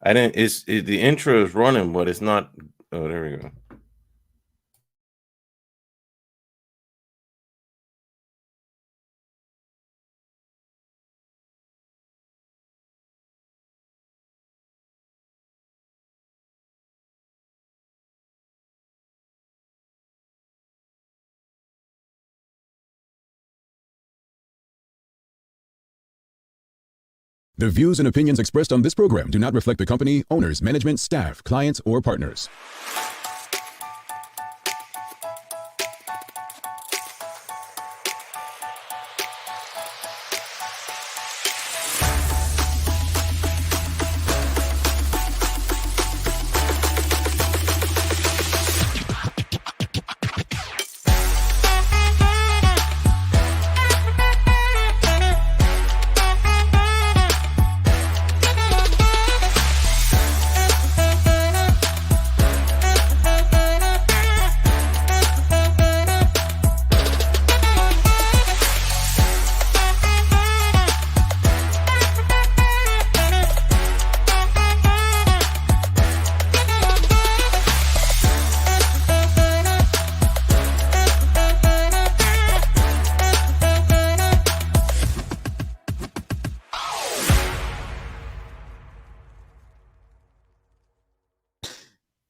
I didn't. The intro is running, but it's not. Oh, there we go. The views and opinions expressed on this program do not reflect the company, owners, management, staff, clients, or partners.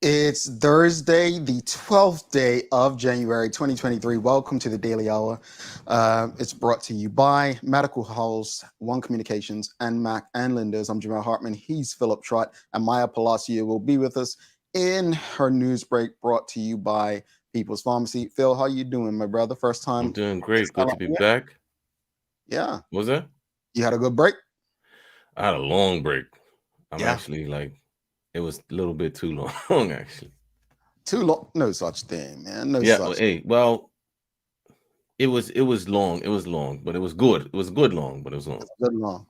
It's Thursday, the 12th day of January 2023. Welcome to the Daily Hour. It's brought to you by Medical Halls, One Communications, and Mac and Linda's. I'm Jamal Hartman. He's Philip Trott, and Maya Palacio will be with us in her news break brought to you by People's Pharmacy. Phil, how you doing, my brother? First time. I'm doing great. Good to be back. Yeah. Was that? You had a good break? I had a long break. I'm Yeah. actually it was a little bit too long, actually. Too long? No such thing, man. No Yeah. such. It was long. It was long, but it was good. It was good long, but it was long. Good long.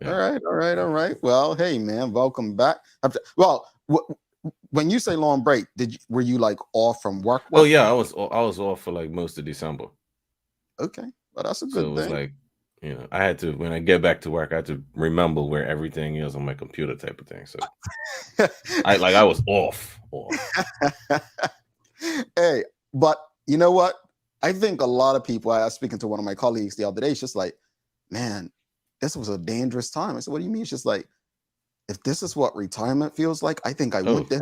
Yeah. All right. Well, hey, man, welcome back. Well, when you say long break, were you like off from work? Oh yeah, I was off for like most of December. Okay, well that's a So good it was thing. like, I had to, when I get back to work, I had to remember where everything is on my computer type of thing. So I was off. Hey, but you know what? I think a lot of people, I was speaking to one of my colleagues the other day, it's just like, man, this was a dangerous time. I said, what do you mean? It's just like, if this is what retirement feels like, I think I want this.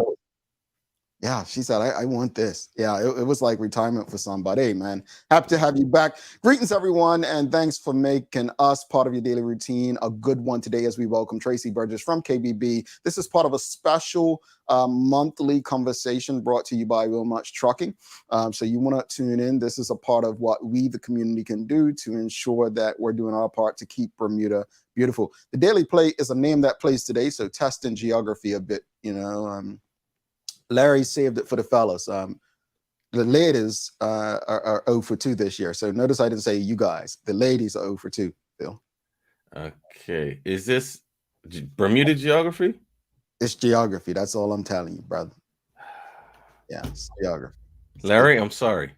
Yeah, she said, I want this. Yeah, it was like retirement for somebody. Hey, man, happy to have you back. Greetings, everyone, and thanks for making us part of your daily routine. A good one today as we welcome Traci Burgess from KBB. This is part of a special monthly conversation brought to you by Real Much Trucking. So you want to tune in. This is a part of what we, the community, can do to ensure that we're doing our part to keep Bermuda beautiful. The Daily Play is a name that plays today, so testing geography a bit, Larry saved it for the fellas. The ladies are 0 for 2 this year. So notice I didn't say you guys. The ladies are 0 for 2, Phil. Okay. Is this Bermuda geography? It's geography. That's all I'm telling you, brother. Yeah, it's geography. Larry, I'm sorry.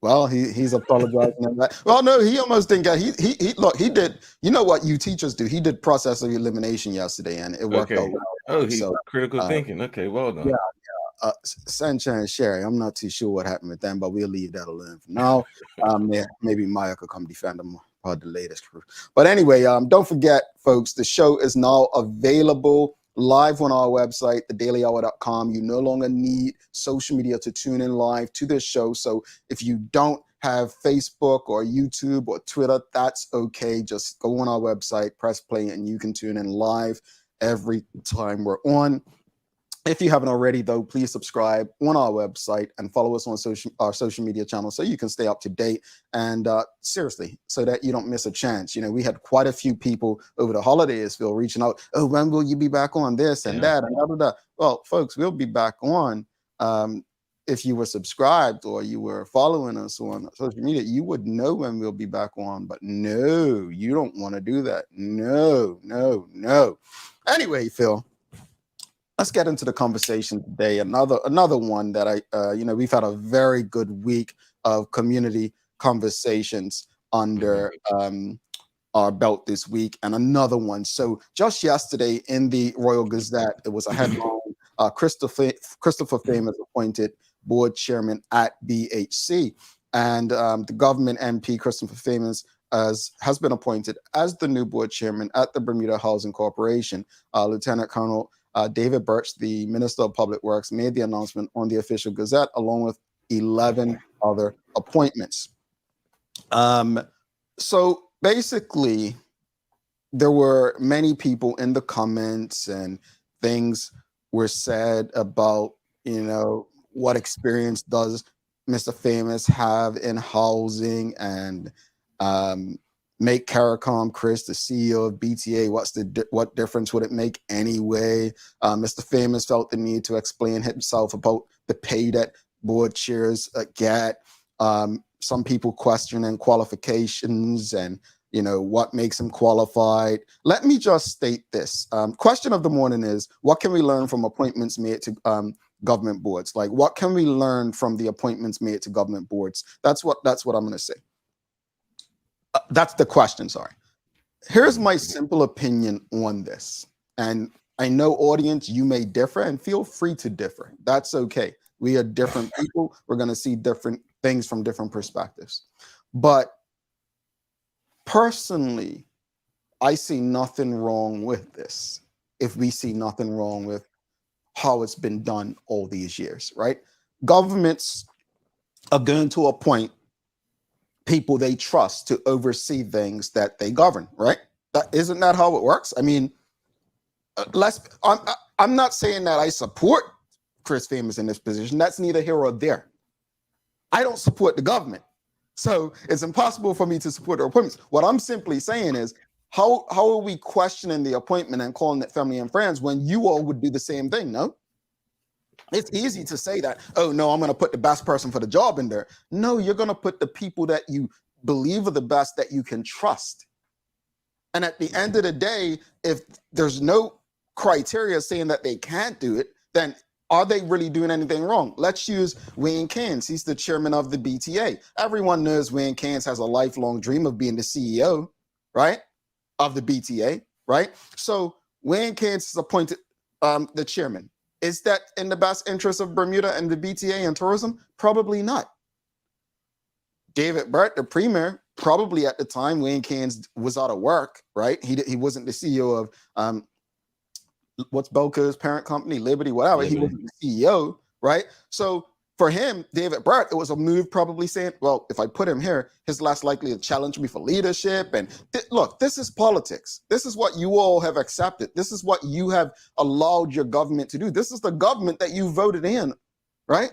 Well, he's apologizing. Well, no, he almost didn't get. He did. You know what you teachers do? He did process of elimination yesterday, and it worked out well. Oh, he's critical thinking. Okay, well done. Yeah. Sunshine and Sherry, I'm not too sure what happened with them, but we'll leave that alone for now. Maybe Maya could come defend them or the latest crew. But anyway, don't forget, folks, the show is now available live on our website, thedailyhour.com. You no longer need social media to tune in live to this show. So if you don't have Facebook or YouTube or Twitter, that's okay. Just go on our website, press play, and you can tune in live every time we're on. If you haven't already, though, please subscribe on our website and follow us on our social media channels so you can stay up to date and seriously, so that you don't miss a chance. We had quite a few people over the holidays, Phil, reaching out. Oh, when will you be back on this and that and da. Well, folks, we'll be back on. If you were subscribed or you were following us on social media, you would know when we'll be back on. But no, you don't want to do that. No. Anyway, Phil, let's get into the conversation today. Another one that we've had a very good week of community conversations under our belt this week, and another one. So just yesterday in the Royal Gazette, it was a headline: Christopher Famous appointed board chairman at BHC, and the government MP Christopher Famous has been appointed as the new board chairman at the Bermuda Housing Corporation. Lieutenant Colonel David Birch, the Minister of Public Works, made the announcement on the official Gazette, along with 11 other appointments. So basically, there were many people in the comments, and things were said about, what experience does Mr. Famous have in housing, and make CARICOM Chris the CEO of BTA. What difference would it make anyway? Mr. Famous felt the need to explain himself about the pay that board chairs get. Some people questioning qualifications and what makes him qualified. Let me just state this. Question of the morning is, what can we learn from appointments made to government boards? Like, what can we learn from the appointments made to government boards? That's what I'm going to say. That's the question, sorry. Here's my simple opinion on this. And I know, audience, you may differ, and feel free to differ. That's okay. We are different people. We're going to see different things from different perspectives. But personally, I see nothing wrong with this. If we see nothing wrong with how it's been done all these years, right? Governments are going to appoint people they trust to oversee things that they govern, right? Isn't that how it works? I mean, I'm not saying that I support Chris Famous in this position. That's neither here or there. I don't support the government, so it's impossible for me to support their appointments. What I'm simply saying is, how are we questioning the appointment and calling it family and friends when you all would do the same thing? No, it's easy to say that, oh no, I'm going to put the best person for the job in there. No, you're going to put the people that you believe are the best, that you can trust. And at the end of the day, if there's no criteria saying that they can't do it, then are they really doing anything wrong? Let's use Wayne Keynes. He's the chairman of the BTA. Everyone knows Wayne Keynes has a lifelong dream of being the CEO, right, of the BTA, right? So Wayne Keynes is appointed the chairman. Is that in the best interest of Bermuda and the BTA and tourism? Probably not. David Burt, the premier, probably at the time Wayne Keynes was out of work, right? He wasn't the CEO of what's Belco's parent company, Liberty, whatever. Liberty. He wasn't the CEO, right? So for him, David Burt, it was a move probably saying, well, if I put him here, he's less likely to challenge me for leadership. And look, this is politics. This is what you all have accepted. This is what you have allowed your government to do. This is the government that you voted in, right?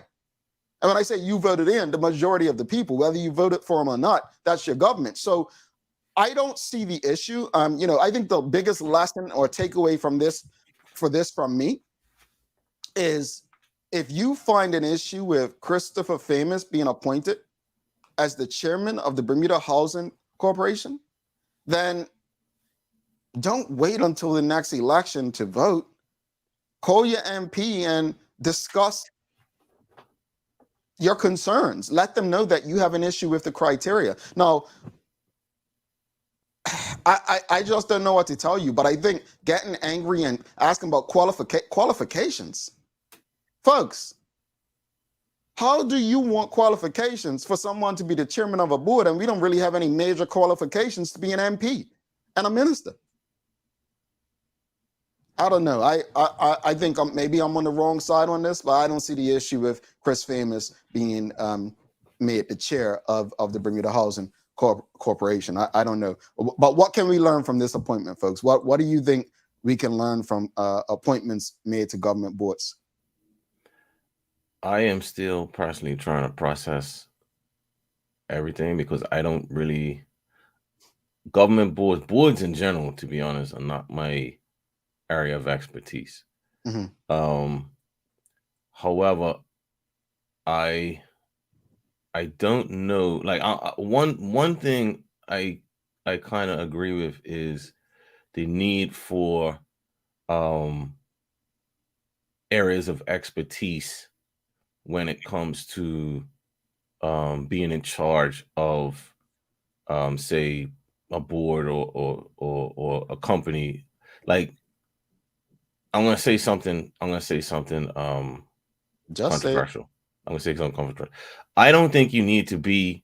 And when I say you voted in, the majority of the people, whether you voted for them or not, that's your government. So I don't see the issue. I think the biggest lesson or takeaway from this from me is, if you find an issue with Christopher Famous being appointed as the chairman of the Bermuda Housing Corporation, then don't wait until the next election to vote. Call your MP and discuss your concerns. Let them know that you have an issue with the criteria. Now, I just don't know what to tell you, but I think getting angry and asking about qualifications, folks, how do you want qualifications for someone to be the chairman of a board and we don't really have any major qualifications to be an MP and a minister? I don't know. I think maybe I'm on the wrong side on this, but I don't see the issue with Chris Famous being made the chair of the Bermuda Housing Corporation. I don't know. But what can we learn from this appointment, folks? What do you think we can learn from appointments made to government boards? I am still personally trying to process everything, because I don't really, government boards in general, to be honest, are not my area of expertise. Mm-hmm. However, I don't know. Like, one thing I kind of agree with is the need for areas of expertise when it comes to being in charge of, say, a board or a company, like I'm gonna say something Just say it. controversial. I'm gonna say something controversial. I don't think you need to be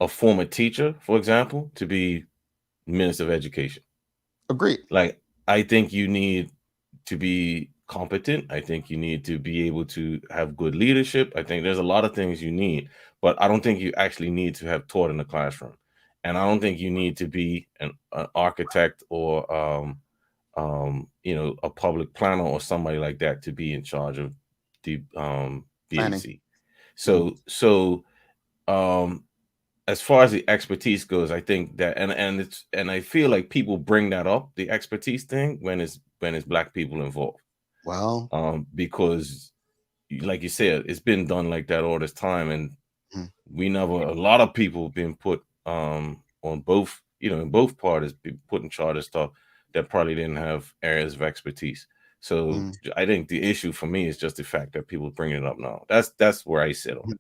a former teacher, for example, to be minister of education. Agreed. Like, I think you need to be competent. I think you need to be able to have good leadership. I think there's a lot of things you need, but I don't think you actually need to have taught in the classroom. And I don't think you need to be an architect or a public planner or somebody like that to be in charge of the Planning. BAC. So um as far as the expertise goes, I think that and I feel like people bring that up, the expertise thing, when it's black people involved. Well, Because like you said, it's been done like that all this time, and mm, a lot of people been put on both, in both parties, be put in charge of stuff that probably didn't have areas of expertise. So mm, I think the issue for me is just the fact that people bringing it up now. That's where I sit on it.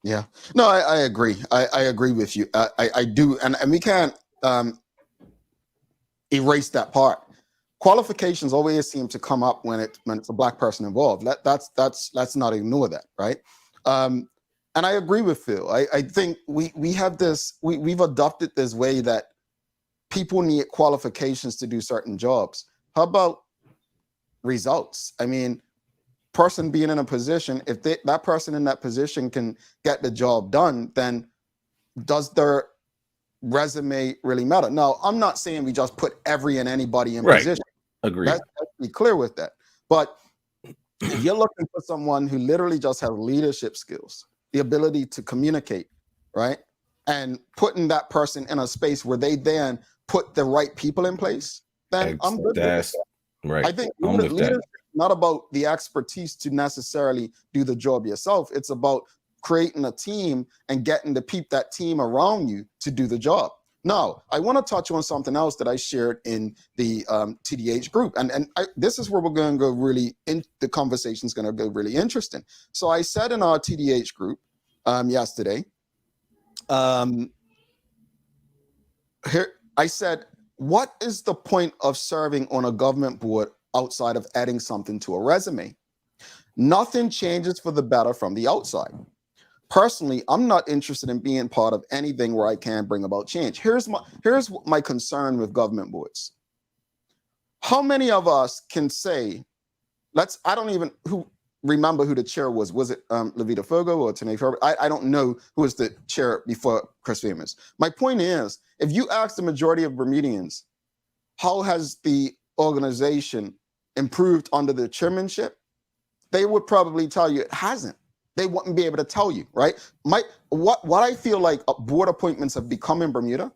yeah. No, I agree. I agree with you. I do, and we can't erase that part. Qualifications always seem to come up when it's a black person involved. Let's not ignore that, right? And I agree with Phil. I think we have this, we've adopted this way that people need qualifications to do certain jobs. How about results? I mean, person being in a position, if that person in that position can get the job done, then does their resume really matter? Now, I'm not saying we just put every and anybody in Right. position. Agreed. Let's be clear with that. But if you're looking for someone who literally just has leadership skills, the ability to communicate, right? And putting that person in a space where they then put the right people in place, then I'm good with that. Right. I think I'm with leadership that. is not about the expertise to necessarily do the job yourself. It's about creating a team and getting that team around you to do the job. Now, I want to touch on something else that I shared in the TDH group. And this is where we're going to go the conversation is going to go really interesting. So I said in our TDH group yesterday, here I said, what is the point of serving on a government board outside of adding something to a resume? Nothing changes for the better from the outside. Personally, I'm not interested in being part of anything where I can bring about change. Here's my concern with government boards. How many of us can say, I don't even remember who the chair was. Was it Levita Fogo or Tanae Ferber? I don't know who was the chair before Chris Famous. My point is, if you ask the majority of Bermudians, how has the organization improved under the chairmanship? They would probably tell you it hasn't. They wouldn't be able to tell you, right? What I feel like board appointments have become in Bermuda,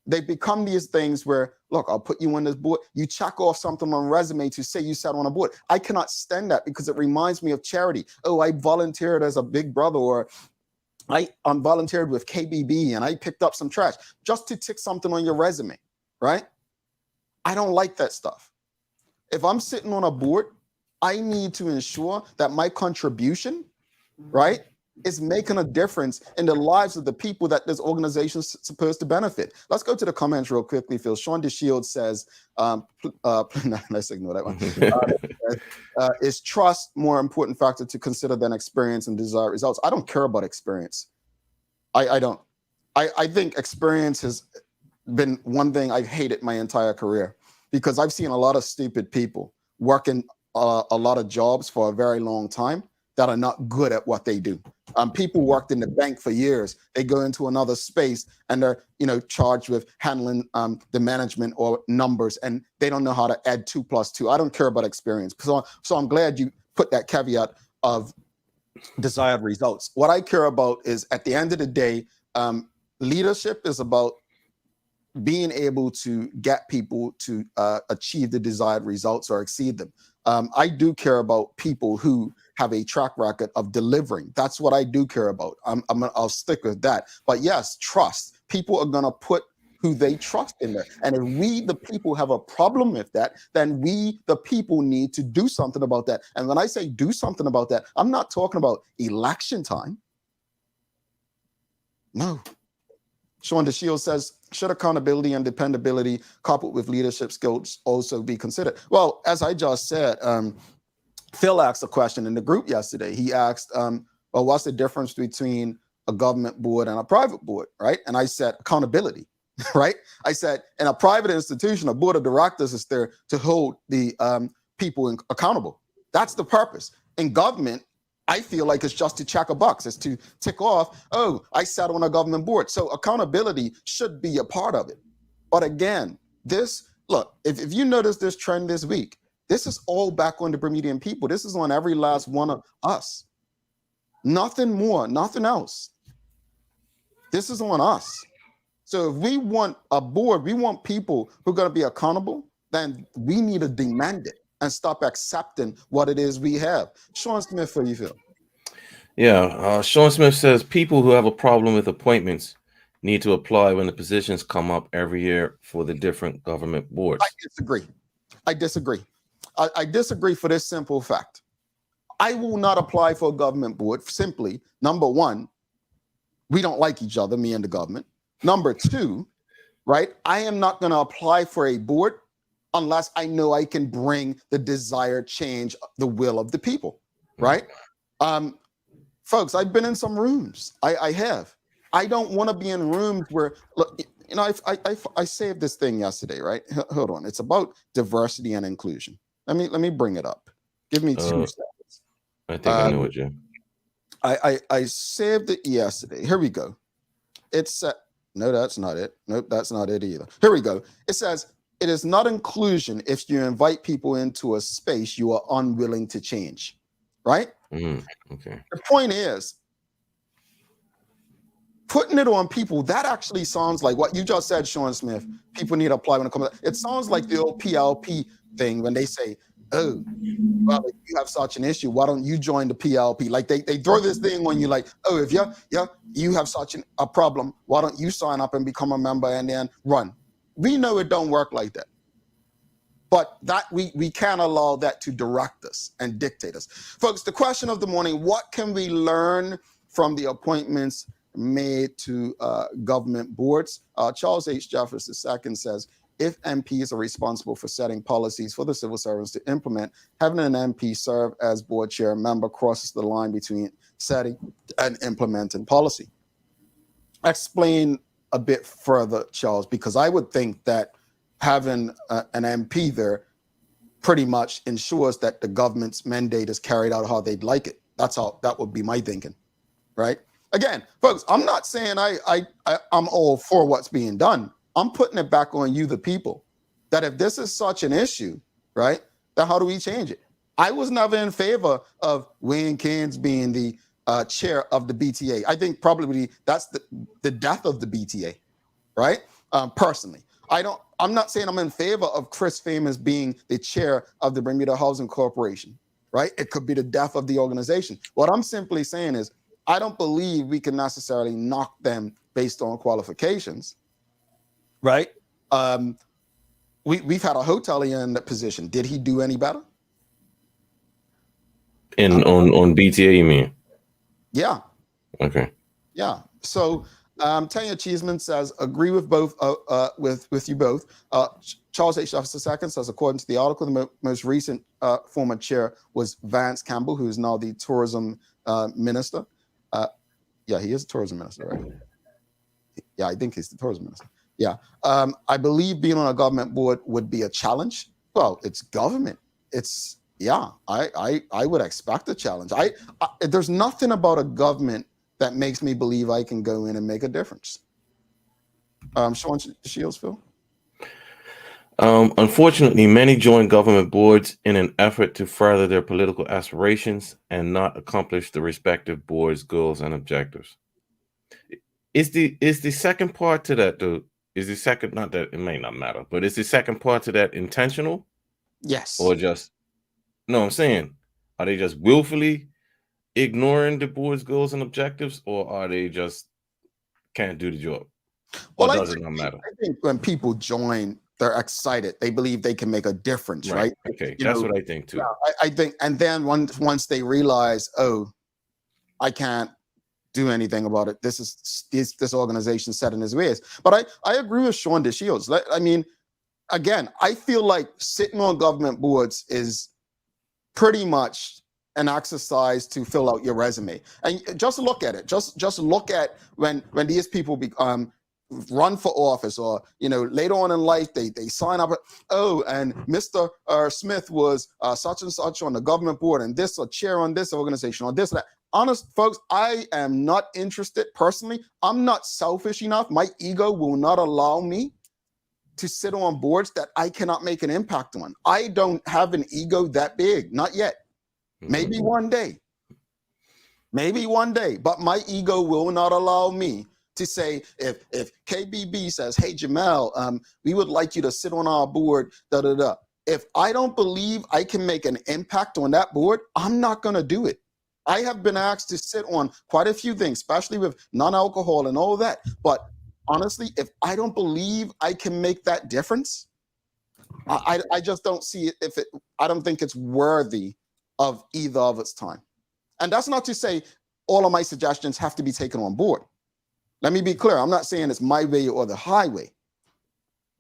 they've become these things where, look, I'll put you on this board. You check off something on resume to say you sat on a board. I cannot stand that because it reminds me of charity. Oh, I volunteered as a big brother, or I volunteered with KBB and I picked up some trash just to tick something on your resume, right? I don't like that stuff. If I'm sitting on a board, I need to ensure that my contribution, right, is making a difference in the lives of the people that this organization is supposed to benefit. Let's go to the comments real quickly, Phil. Sean DeShield says, let's ignore that one. Is trust more important factor to consider than experience and desired results? I don't care about experience. I don't. I think experience has been one thing I've hated my entire career, because I've seen a lot of stupid people working a lot of jobs for a very long time that are not good at what they do. People worked in the bank for years. They go into another space and they're, charged with handling the management or numbers, and they don't know how to add 2 + 2. I don't care about experience. So I'm glad you put that caveat of desired results. What I care about is, at the end of the day, leadership is about being able to get people to achieve the desired results or exceed them. I do care about people who have a track record of delivering. That's what I do care about. I'll stick with that. But yes, trust. People are going to put who they trust in there. And if we, the people, have a problem with that, then we, the people, need to do something about that. And when I say do something about that, I'm not talking about election time. No. Sean DeShield says, should accountability and dependability coupled with leadership skills also be considered? Well, as I just said, Phil asked a question in the group yesterday. He asked, well, what's the difference between a government board and a private board, right? And I said accountability, right? I said in a private institution, a board of directors is there to hold the people accountable. That's the purpose. In government, I feel like it's just to check a box. It's to tick off, oh, I sat on a government board. So accountability should be a part of it. But again, look, if you notice this trend this week, this is all back on the Bermudian people. This is on every last one of us. Nothing more, nothing else. This is on us. So if we want a board, we want people who are going to be accountable, then we need to demand it and stop accepting what it is we have. Sean Smith, how do you feel? Yeah, Sean Smith says people who have a problem with appointments need to apply when the positions come up every year for the different government boards. I disagree. I disagree for this simple fact. I will not apply for a government board. Simply, number one, we don't like each other, me and the government. Number two, right? I am not going to apply for a board unless I know I can bring the desired change, the will of the people, right? Folks, I've been in some rooms. I have. I don't want to be in rooms where, look, you know, I saved this thing yesterday, right? Hold on. It's about diversity and inclusion. Let me bring it up. Give me 2 seconds. I think I know what you. I saved it yesterday. Here we go. It's no, that's not it. Nope, that's not it either. Here we go. It says, it is not inclusion if you invite people into a space you are unwilling to change, right? Okay. The point is, putting it on people, that actually sounds like what you just said, Sean Smith. People need to apply when it comes. It sounds like the old PLP thing when they say, oh, well, if you have such an issue, why don't you join the PLP? Like they throw this thing on you like, oh, if you have such a problem, why don't you sign up and become a member and then run? We know it don't work like that. But that we can't allow that to direct us and dictate us. Folks, the question of the morning, what can we learn from the appointments made to government boards? Charles H. Jeffers II says, if MPs are responsible for setting policies for the civil servants to implement, having an MP serve as board chair member crosses the line between setting and implementing policy. Explain a bit further, Charles, because I would think that having an MP there pretty much ensures that the government's mandate is carried out how they'd like it. That would be my thinking, right? Again, folks, I'm not saying I'm all for what's being done. I'm putting it back on you, the people, that if this is such an issue, right, then how do we change it? I was never in favor of Wayne Cairns being the chair of the BTA. I think probably that's the death of the BTA, right? Personally, I'm not saying I'm in favor of Chris Famous being the chair of the Bermuda Housing Corporation, right? It could be the death of the organization. What I'm simply saying is, I don't believe we can necessarily knock them based on qualifications, right? We've had a hotelier in that position. Did he do any better? On BTA, you mean? Yeah. Okay. Yeah. So Tanya Cheeseman says, agree with both with you both. Charles H. Jefferson II says, according to the article, the most recent former chair was Vance Campbell, who is now the tourism minister. Yeah, he is a tourism minister, right? Yeah, I think he's the tourism minister. Yeah. I believe being on a government board would be a challenge. Well, it's government. I would expect a challenge. There's nothing about a government that makes me believe I can go in and make a difference. Sean Shields, Phil? Unfortunately, many join government boards in an effort to further their political aspirations and not accomplish the respective board's goals and objectives. Is the second part to that, though? Is the second, not that it may not matter, but is the second part to that intentional? Yes. Or just, no, I'm saying, are they just willfully ignoring the board's goals and objectives, or are they just can't do the job? Or does it not matter? I think when people join, they're excited. They believe they can make a difference, right? Okay, that's what I think too. Yeah, I think, and then once they realize, oh, I can't do anything about it. This organization set in his ways. But I agree with Sean DeShields. I mean, again, I feel like sitting on government boards is pretty much an exercise to fill out your resume. And just look at it. Just look at when these people run for office, or later on in life they sign up. Oh, and Mr. Smith was such and such on the government board, and this, or chair on this organization, or this, or that. Honest folks, I am not interested personally. I'm not selfish enough. My ego will not allow me to sit on boards that I cannot make an impact on. I don't have an ego that big, not yet. Maybe one day, but my ego will not allow me to say, if KBB says, hey, Jamel, we would like you to sit on our board, If I don't believe I can make an impact on that board, I'm not going to do it. I have been asked to sit on quite a few things, especially with non-alcohol and all that. But honestly, if I don't believe I can make that difference, I just don't see it. I don't think it's worthy of either of its time. And that's not to say all of my suggestions have to be taken on board. Let me be clear. I'm not saying it's my way or the highway.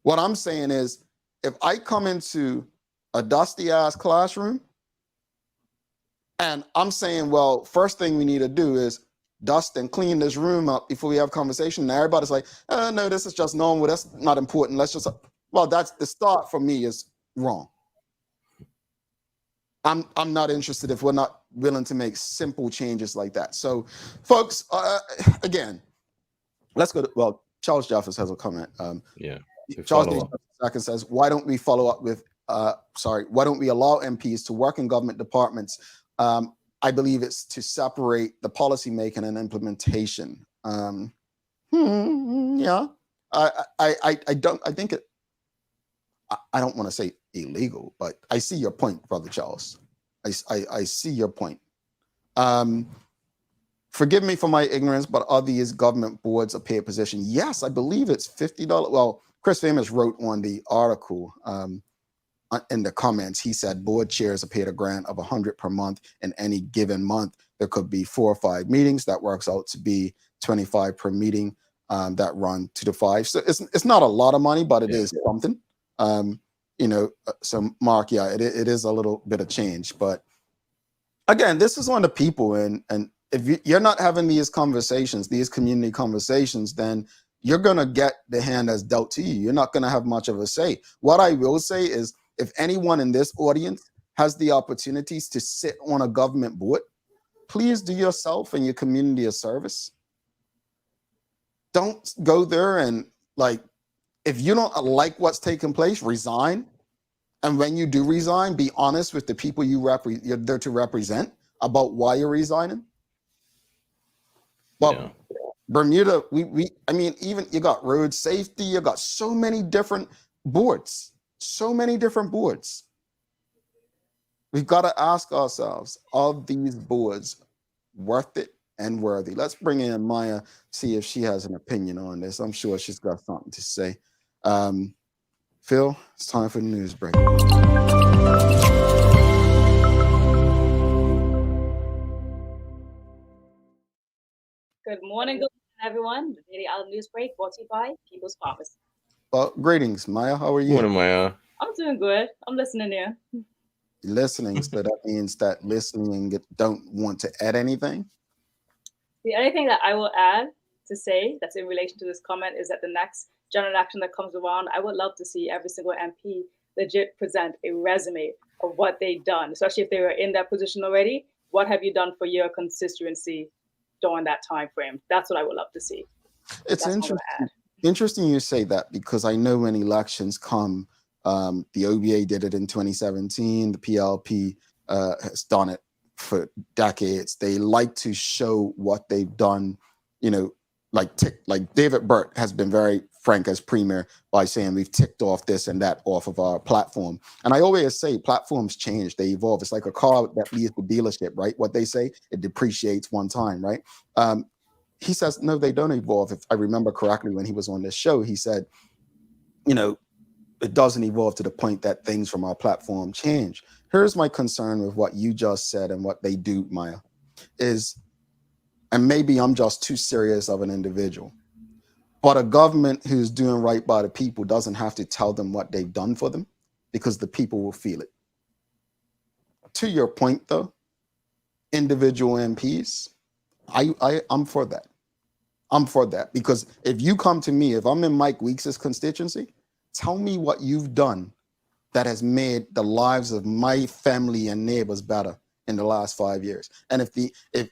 What I'm saying is, if I come into a dusty ass classroom and I'm saying, well, first thing we need to do is dust and clean this room up before we have conversation, and everybody's like, oh, no, this is just normal. That's not important. Well, that's the start for me is wrong. I'm not interested if we're not willing to make simple changes like that. So, folks, again, let's go to, well, Charles Jeffers has a comment. Charles Jeffers says, why don't we follow up with, why don't we allow MPs to work in government departments? I believe it's to separate the policy making and implementation. Yeah, I don't want to say illegal, but I see your point, Brother Charles. I see your point. Forgive me for my ignorance, but are these government boards a paid position? Yes, I believe it's $50. Well, Chris Famous wrote on the article in the comments. He said board chairs are paid a grant of $100 per month. In any given month, there could be 4 or 5 meetings. That works out to be $25 per meeting that run 2 to 5. So it's not a lot of money, but it is something. So Mark, yeah, it is a little bit of change, but again, this is on the people, and if you're not having these conversations, these community conversations, then you're gonna get the hand that's dealt to you. You're not gonna have much of a say. What I will say is, if anyone in this audience has the opportunities to sit on a government board, please do yourself and your community a service. Don't go there and if you don't like what's taking place, resign. And when you do resign, be honest with the people you're there to represent about why you're resigning. But Bermuda, I mean, even you got road safety, you got so many different boards, We've got to ask ourselves, are these boards worth it and worthy? Let's bring in Maya, see if she has an opinion on this. I'm sure she's got something to say. Phil, it's time for the news break. Good morning, everyone. The Daily Island News Break brought to you by People's Pharmacy. Well, greetings, Maya. How are you? Morning, Maya. I'm doing good. I'm listening here. Listening, so that means that listening don't want to add anything? The only thing that I will add to say that's in relation to this comment is that the next general election that comes around, I would love to see every single MP legit present a resume of what they've done, especially if they were in that position already. What have you done for your constituency during that time frame? That's what I would love to see. It's interesting you say that, because I know when elections come, the OBA did it in 2017, the PLP has done it for decades. They like to show what they've done, like David Burt has been very frank as premier by saying we've ticked off this and that off of our platform. And I always say platforms change, they evolve. It's like a car that leaves the dealership, right? What they say, it depreciates one time, right? He says, no, they don't evolve. If I remember correctly, when he was on this show, he said, it doesn't evolve to the point that things from our platform change. Here's my concern with what you just said and what they do, Maya, is and maybe I'm just too serious of an individual, but a government who's doing right by the people doesn't have to tell them what they've done for them, because the people will feel it. To your point, though, individual MPs, I'm for that. I'm for that, because if you come to me, if I'm in Mike Weeks's constituency, tell me what you've done that has made the lives of my family and neighbors better in the last 5 years. And if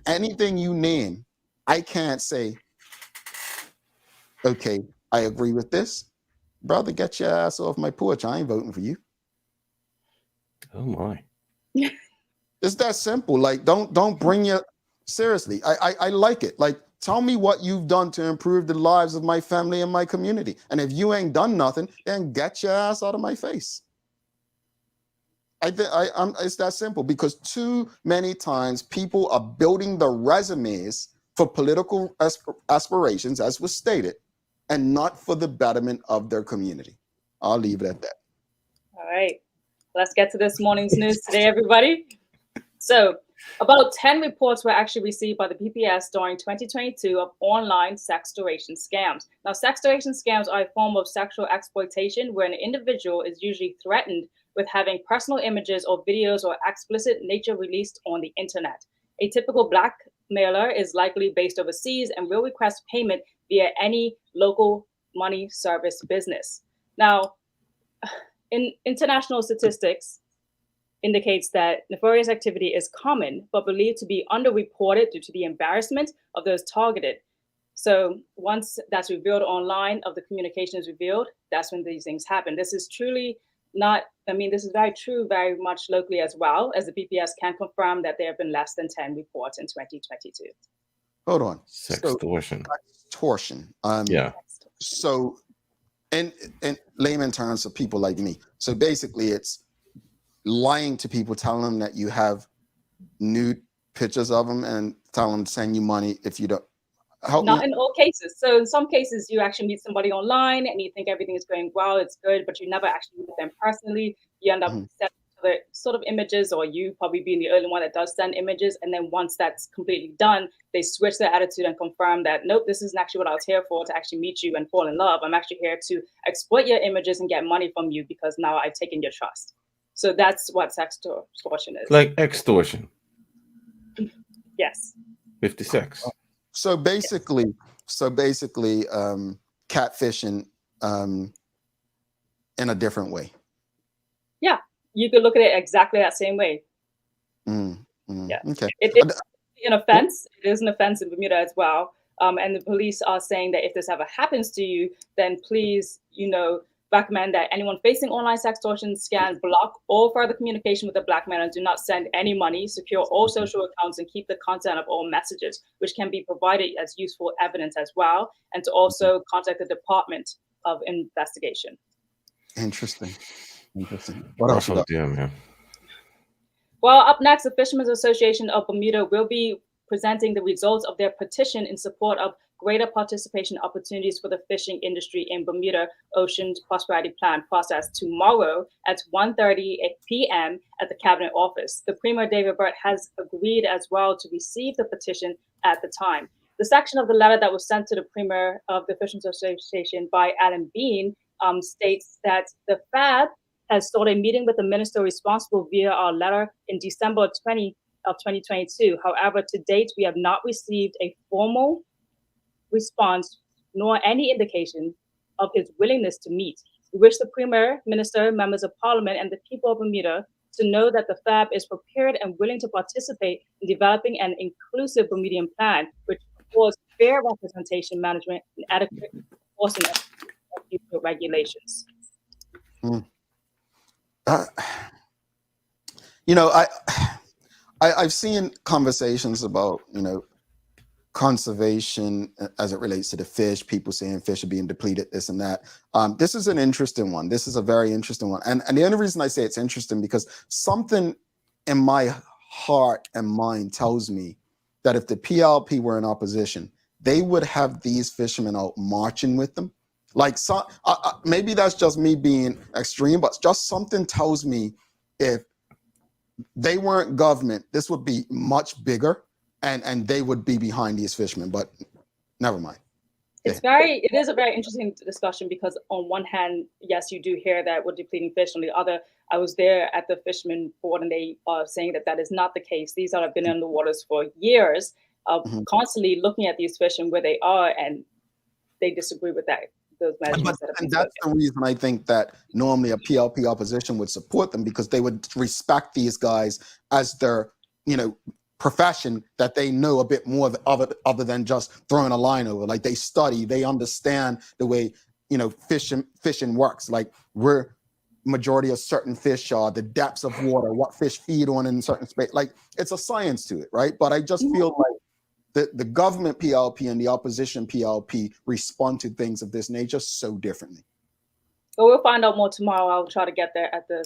anything you name, I can't say, okay, I agree with this, brother, get your ass off my porch. I ain't voting for you. Oh my. It's that simple. Like, don't bring your, seriously. I like it. Like, tell me what you've done to improve the lives of my family and my community. And if you ain't done nothing, then get your ass out of my face. It's that simple, because too many times people are building the resumes for political aspirations, as was stated, and not for the betterment of their community. I'll leave it at that. All right. Let's get to this morning's news today, everybody. So, about 10 reports were actually received by the PPS during 2022 of online sextortion scams. Now, sextortion scams are a form of sexual exploitation where an individual is usually threatened with having personal images or videos or explicit nature released on the internet. A typical blackmailer is likely based overseas and will request payment via any local money service business. Now, in international statistics, indicates that nefarious activity is common, but believed to be underreported due to the embarrassment of those targeted. So once that's revealed online, of the communication is revealed, that's when these things happen. This is truly not, this is very true, very much locally as well, as the PPS can confirm that there have been less than 10 reports in 2022. Hold on. Sextortion. Extortion. Yeah. So in layman terms for people like me, so basically it's lying to people, telling them that you have nude pictures of them and telling them to send you money if you don't. Not in all cases. So in some cases, you actually meet somebody online and you think everything is going well, it's good, but you never actually meet them personally. You end up sending the sort of images, or you probably being the only one that does send images. And then once that's completely done, they switch their attitude and confirm that, nope, this isn't actually what I was here for, to actually meet you and fall in love. I'm actually here to exploit your images and get money from you because now I've taken your trust. So that's what sextortion is. Like extortion. Yes. 56. So basically, catfishing in a different way. Yeah, you could look at it exactly that same way. Yeah. Okay. It's an offense. It is an offense in Bermuda as well. And the police are saying that if this ever happens to you, then please, recommend that anyone facing online sextortion scan, block all further communication with the blackmailer, and do not send any money, secure all social accounts, and keep the content of all messages, which can be provided as useful evidence as well, and to also contact the Department of Investigation. Interesting. What else you got? Man. Well, up next, the Fishermen's Association of Bermuda will be presenting the results of their petition in support of greater participation opportunities for the fishing industry in Bermuda Ocean Prosperity Plan process tomorrow at 1:30 p.m. at the Cabinet Office. The Premier, David Burt, has agreed as well to receive the petition at the time. The section of the letter that was sent to the Premier of the Fishermen's Association by Alan Bean states that the FAB has sought a meeting with the minister responsible via our letter in December 2022. However, to date, we have not received a formal response nor any indication of his willingness to meet. We wish the Premier, Minister, members of Parliament, and the people of Bermuda to know that the FAB is prepared and willing to participate in developing an inclusive Bermudian plan, which affords fair representation, management, and adequate enforcement of future regulations. I've seen conversations about, conservation as it relates to the fish, people saying fish are being depleted, this and that. This is an interesting one. This is a very interesting one. And the only reason I say it's interesting because something in my heart and mind tells me that if the PLP were in opposition, they would have these fishermen out marching with them. Like, maybe that's just me being extreme, but just something tells me if they weren't government, this would be much bigger. and they would be behind these fishermen, but never mind. It is a very interesting discussion because on one hand, yes, you do hear that we're depleting fish. On the other, I was there at the fishermen board and they are saying that is not the case. These have been in the waters for years, constantly looking at these fish and where they are, and they disagree with that. Those measurements and that's the reason I think that normally a PLP opposition would support them, because they would respect these guys as their, profession, that they know a bit more of it other than just throwing a line over. Like they study, they understand the way, fishing works. Like majority of certain fish are, the depths of water, what fish feed on in certain space. Like it's a science to it, right? But I just feel like the government PLP and the opposition PLP respond to things of this nature so differently. Well, we'll find out more tomorrow. I'll try to get there at the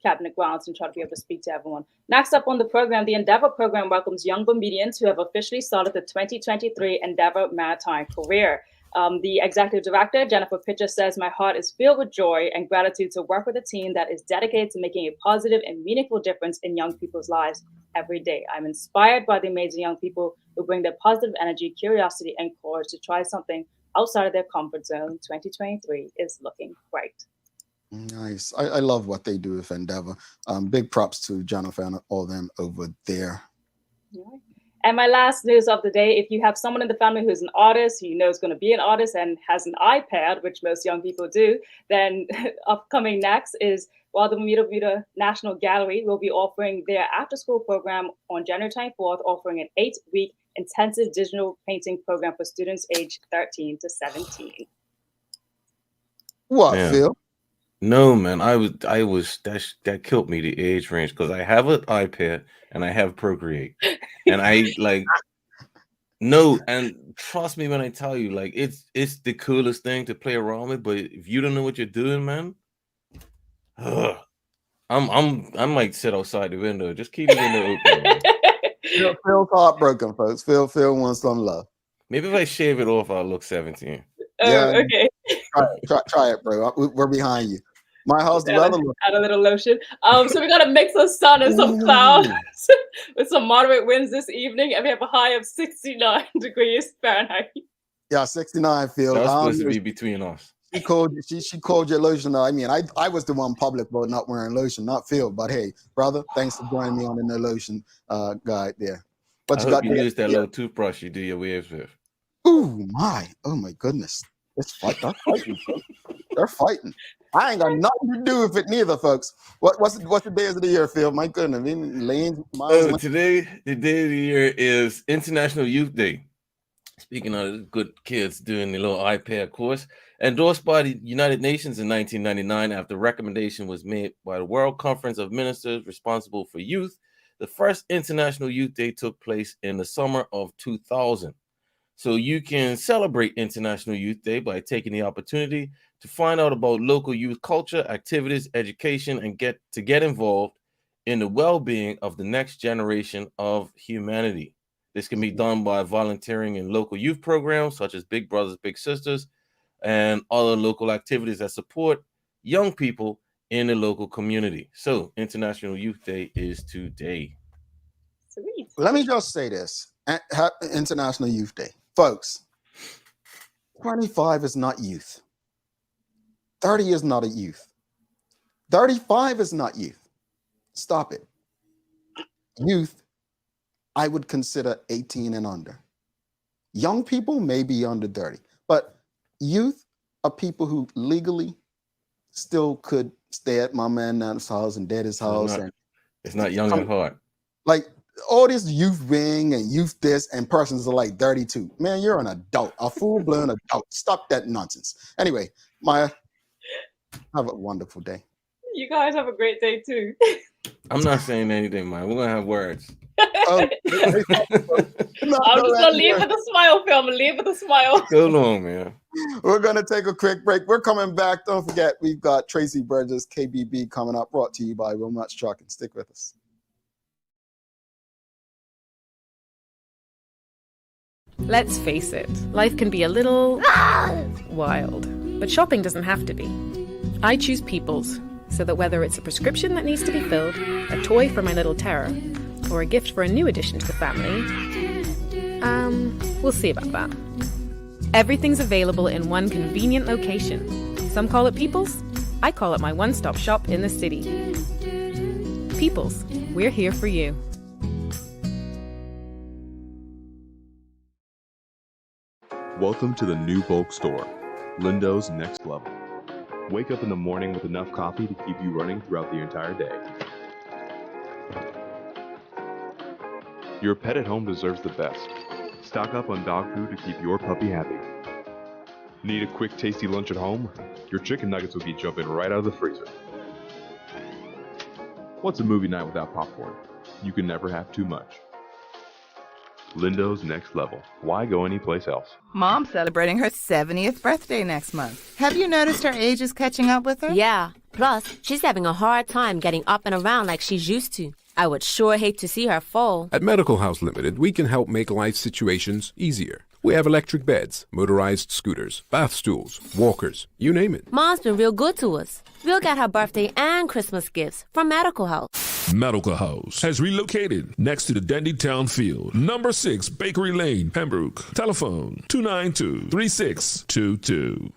cabinet grounds and try to be able to speak to everyone. Next up on the program, the Endeavor program welcomes young Bermudians who have officially started the 2023 Endeavor Maritime Career. The executive director, Jennifer Pitcher, says, "My heart is filled with joy and gratitude to work with a team that is dedicated to making a positive and meaningful difference in young people's lives every day. I'm inspired by the amazing young people who bring their positive energy, curiosity, and courage to try something outside of their comfort zone. 2023 is looking bright." Nice. I love what they do with Endeavor. Big props to Jennifer and all them over there. Yeah. And my last news of the day, if you have someone in the family who's an artist, who you know is going to be an artist and has an iPad, which most young people do, then upcoming next is, the Bermuda National Gallery will be offering their after-school program on January 24th, offering an 8-week intensive digital painting program for students aged 13 to 17. What, Phil? No, man, I was that killed me, the age range, because I have an iPad and I have Procreate, and I no, and trust me when I tell you, like it's the coolest thing to play around with. But if you don't know what you're doing, man, I might sit outside the window. Just keep the window open. Phil's heartbroken, folks. Phil wants some love. Maybe if I shave it off, I'll look 17. Oh, okay. Try it, bro. We're behind you. My house, the weather. Add a little lotion. So we got a mix of sun and some clouds with some moderate winds this evening, and we have a high of 69 degrees Fahrenheit. Yeah, 69, Phil. That's supposed to be between us. She called your lotion. I mean, I was the one public about not wearing lotion, not Phil. But hey, brother, thanks for joining me on the no lotion guide there. But I hope you use that little toothbrush you do your waves with. Oh my goodness. It's fighting. They're fighting. I ain't got nothing to do with it neither, folks. What's the days of the year, Phil? My goodness. Today, the day of the year is International Youth Day. Speaking of good kids doing the little iPad course, endorsed by the United Nations in 1999 after recommendation was made by the World Conference of Ministers responsible for youth, the first International Youth Day took place in the summer of 2000. So you can celebrate International Youth Day by taking the opportunity to find out about local youth culture, activities, education, and get involved in the well-being of the next generation of humanity. This can be done by volunteering in local youth programs such as Big Brothers, Big Sisters, and other local activities that support young people in the local community. So International Youth Day is today. Sweet. Let me just say this. International Youth Day. Folks, 25 is not youth. 30 is not a youth. 35 is not youth. Stop it. Youth, I would consider 18 and under. Young people may be under 30, but youth are people who legally still could stay at mama and nana's house and daddy's house. It's not young at heart. Like all this youth wing and youth this and persons are like 32. Man, you're an adult, a full-blown adult. Stop that nonsense. Anyway, Maya, have a wonderful day. You guys have a great day too. I'm not saying anything, Maya. We're gonna have words. I'm just gonna leave with a smile, Phil. I'm gonna leave with a smile. Go long, man. We're gonna take a quick break. We're coming back. Don't forget, we've got Traci Burgess, KBB, coming up, brought to you by Wilmot's Trucking. Stick with us. Let's face it, life can be a little wild, but shopping doesn't have to be. I choose People's, so that whether it's a prescription that needs to be filled, a toy for my little terror, or a gift for a new addition to the family, we'll see about that. Everything's available in one convenient location. Some call it People's. I call it my one-stop shop in the city. People's, we're here for you. Welcome to the new bulk store, Lindo's Next Level. Wake up in the morning with enough coffee to keep you running throughout the entire day. Your pet at home deserves the best. Stock up on dog food to keep your puppy happy. Need a quick, tasty lunch at home? Your chicken nuggets will be jumping right out of the freezer. What's a movie night without popcorn? You can never have too much. Lindo's Next Level. Why go anyplace else? Mom's celebrating her 70th birthday next month. Have you noticed her age is catching up with her? Yeah. Plus, she's having a hard time getting up and around like she's used to. I would sure hate to see her fall. At Medical House Limited, we can help make life situations easier. We have electric beds, motorized scooters, bath stools, walkers, you name it. Mom's been real good to us. We'll get her birthday and Christmas gifts from Medical House. Medical House has relocated next to the Dandytown Field, number 6 Bakery Lane, Pembroke. Telephone 292-3622.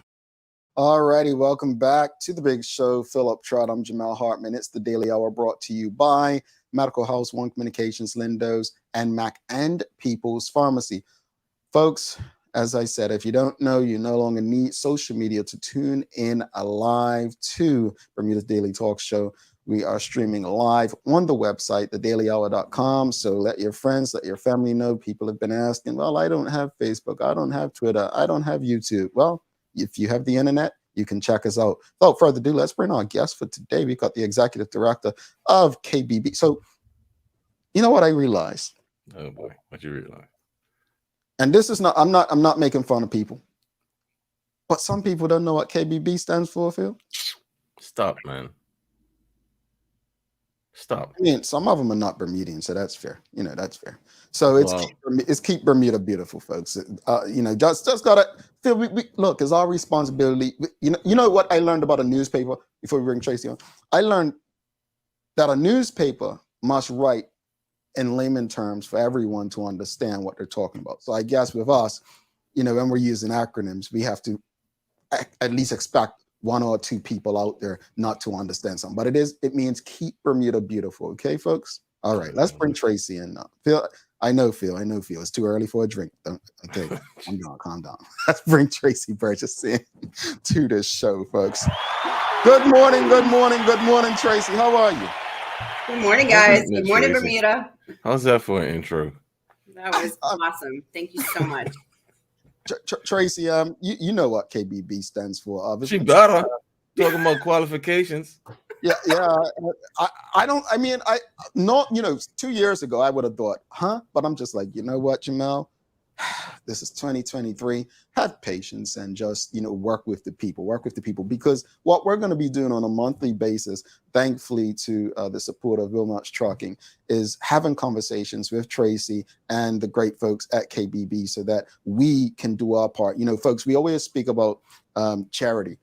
All righty, welcome back to the big show. Philip Trout, I'm Jamal Hartman. It's the Daily Hour brought to you by Medical House, One Communications, Lindo's, and Mac and People's Pharmacy. Folks, as I said, if you don't know, you no longer need social media to tune in live to Bermuda's Daily Talk Show. We are streaming live on the website, thedailyhour.com. So let your friends, let your family know. People have been asking, well, I don't have Facebook. I don't have Twitter. I don't have YouTube. Well, if you have the internet, you can check us out. Without further ado, let's bring our guest for today. We got the executive director of KBB. So, you know what I realized? Oh boy, what you realize? And this is not, I'm not making fun of people. But some people don't know what KBB stands for, Phil. Stop, man. Stop. I mean, some of them are not Bermudian, so that's fair. You know, that's fair. So it's keep Bermuda beautiful, folks. You know, just gotta feel. We look, it's our responsibility. You know what I learned about a newspaper before we bring Traci on. I learned that a newspaper must write in layman terms for everyone to understand what they're talking about. So I guess with us, you know, when we're using acronyms, we have to at least expect one or two people out there not to understand something. But it means keep Bermuda beautiful. Okay, folks? All right, let's bring Traci in now. Phil, I know Phil. It's too early for a drink. Okay, calm down. Let's bring Traci Burgess in to this show, folks. Good morning, Traci. How are you? Good morning, guys. Good morning, Bermuda. How's that for an intro? That was awesome. Thank you so much. Traci, you know what KBB stands for, obviously. She better talking about qualifications. Yeah. I 2 years ago I would have thought, but I'm just like, you know what, Jamal? This is 2023. Have patience and just, work with the people, because what we're going to be doing on a monthly basis, thankfully to the support of Wilmot's Trucking, is having conversations with Traci and the great folks at KBB so that we can do our part. Folks, we always speak about charity.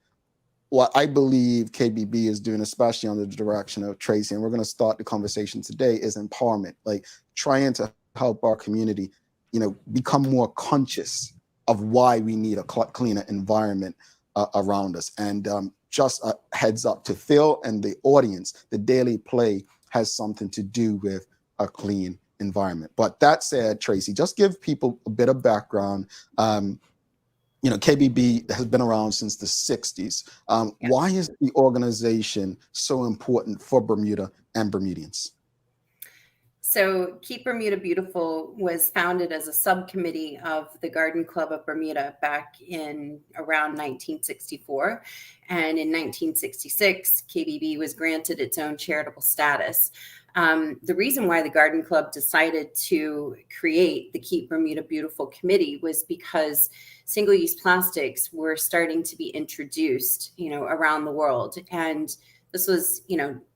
What I believe KBB is doing, especially under the direction of Traci, and we're going to start the conversation today, is empowerment, like trying to help our community become more conscious of why we need a cleaner environment around us. And just a heads up to Phil and the audience, the Daily Play has something to do with a clean environment. But that said, Traci, just give people a bit of background. KBB has been around since the 60s. Why is the organization so important for Bermuda and Bermudians? So Keep Bermuda Beautiful was founded as a subcommittee of the Garden Club of Bermuda back in around 1964. And in 1966, KBB was granted its own charitable status. The reason why the Garden Club decided to create the Keep Bermuda Beautiful committee was because single-use plastics were starting to be introduced, around the world. And this was,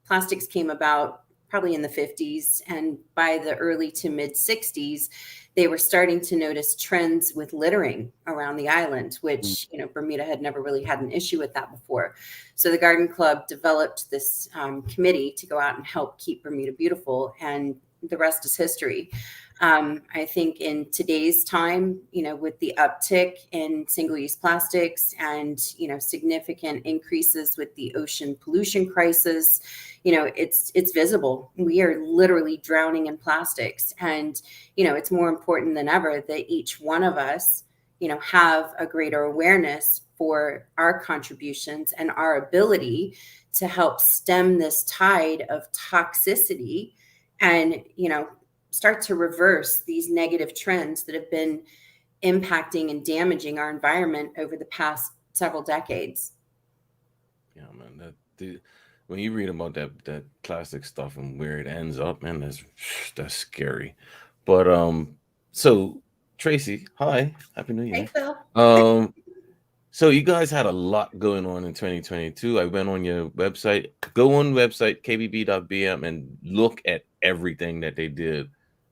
plastics came about probably in the 50s, and by the early to mid 60s, they were starting to notice trends with littering around the island, which, Bermuda had never really had an issue with that before. So the Garden Club developed this committee to go out and help keep Bermuda beautiful. And the rest is history. I think in today's time, with the uptick in single-use plastics and, significant increases with the ocean pollution crisis, it's visible. We are literally drowning in plastics. And, it's more important than ever that each one of us, have a greater awareness for our contributions and our ability to help stem this tide of toxicity and, start to reverse these negative trends that have been impacting and damaging our environment over the past several decades. Yeah, man. When you read about that plastic stuff and where it ends up, man, that's scary. But so Traci, hi, happy New Year. Hey, Phil. So you guys had a lot going on in 2022. I went on your website. Go on website kbb.bm and look at everything that they did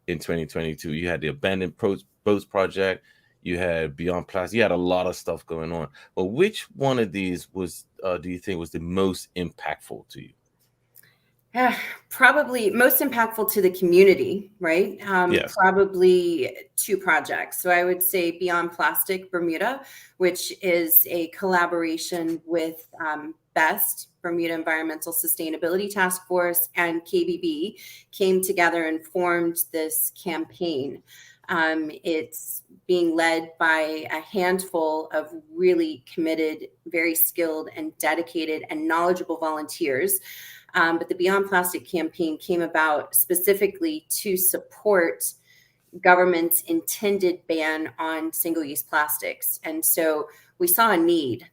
in 2022. You had the Abandoned Boats Project. You had Beyond Plastic. You had a lot of stuff going on. But which one of these was do you think was the most impactful to you? Probably most impactful to the community, right? Yes. Probably two projects. So I would say Beyond Plastic Bermuda, which is a collaboration with BEST, Bermuda Environmental Sustainability Task Force, and KBB came together and formed this campaign. It's being led by a handful of really committed, very skilled and dedicated and knowledgeable volunteers. But the Beyond Plastic campaign came about specifically to support government's intended ban on single-use plastics. And so we saw a need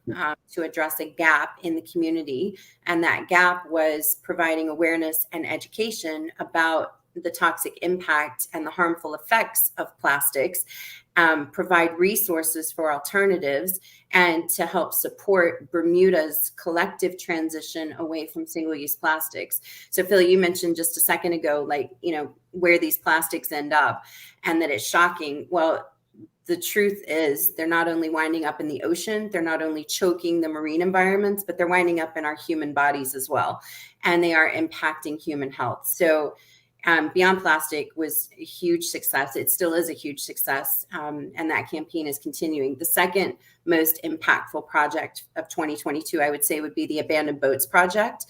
to address a gap in the community. And that gap was providing awareness and education about the toxic impact and the harmful effects of plastics, provide resources for alternatives, and to help support Bermuda's collective transition away from single-use plastics. So Phil, you mentioned just a second ago, where these plastics end up and that it's shocking. Well, the truth is they're not only winding up in the ocean, they're not only choking the marine environments, but they're winding up in our human bodies as well. And they are impacting human health. So Beyond Plastic was a huge success. It still is a huge success. And that campaign is continuing. The second most impactful project of 2022, I would say, would be the Abandoned Boats Project.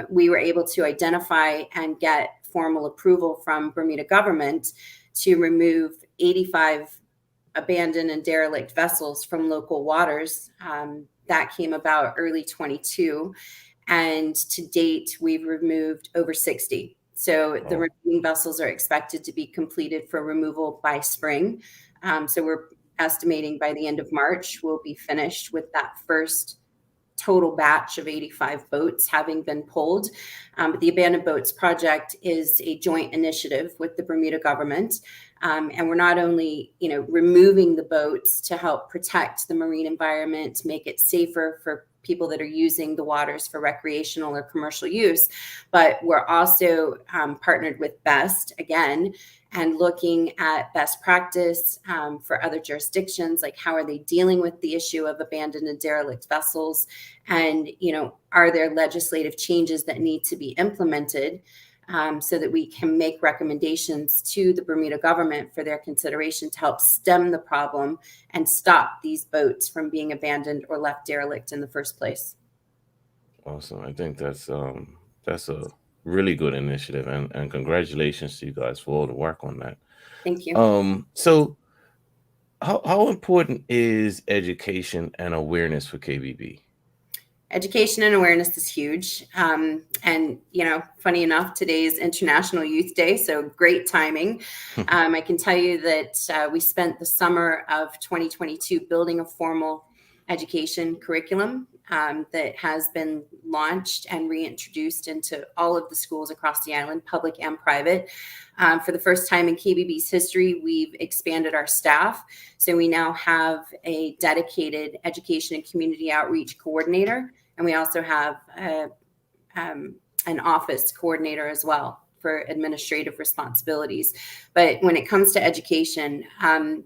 We were able to identify and get formal approval from Bermuda government to remove 85 abandoned and derelict vessels from local waters. That came about early 22. And to date, we've removed over 60. So the remaining vessels are expected to be completed for removal by spring. So we're estimating by the end of March, we'll be finished with that first total batch of 85 boats having been pulled. But the Abandoned Boats Project is a joint initiative with the Bermuda government. And we're not only, removing the boats to help protect the marine environment, to make it safer for people that are using the waters for recreational or commercial use, but we're also partnered with BEST again and looking at best practice for other jurisdictions, like how are they dealing with the issue of abandoned and derelict vessels, and are there legislative changes that need to be implemented so that we can make recommendations to the Bermuda government for their consideration to help stem the problem and stop these boats from being abandoned or left derelict in the first place. Awesome. I think that's a really good initiative, and congratulations to you guys for all the work on that. Thank you. So how important is education and awareness for KBB? Education and awareness is huge. And, funny enough, today is International Youth Day, so great timing. I can tell you that we spent the summer of 2022 building a formal education curriculum that has been launched and reintroduced into all of the schools across the island, public and private. For the first time in KBB's history, we've expanded our staff. So we now have a dedicated education and community outreach coordinator. And we also have an office coordinator as well for administrative responsibilities. But when it comes to education,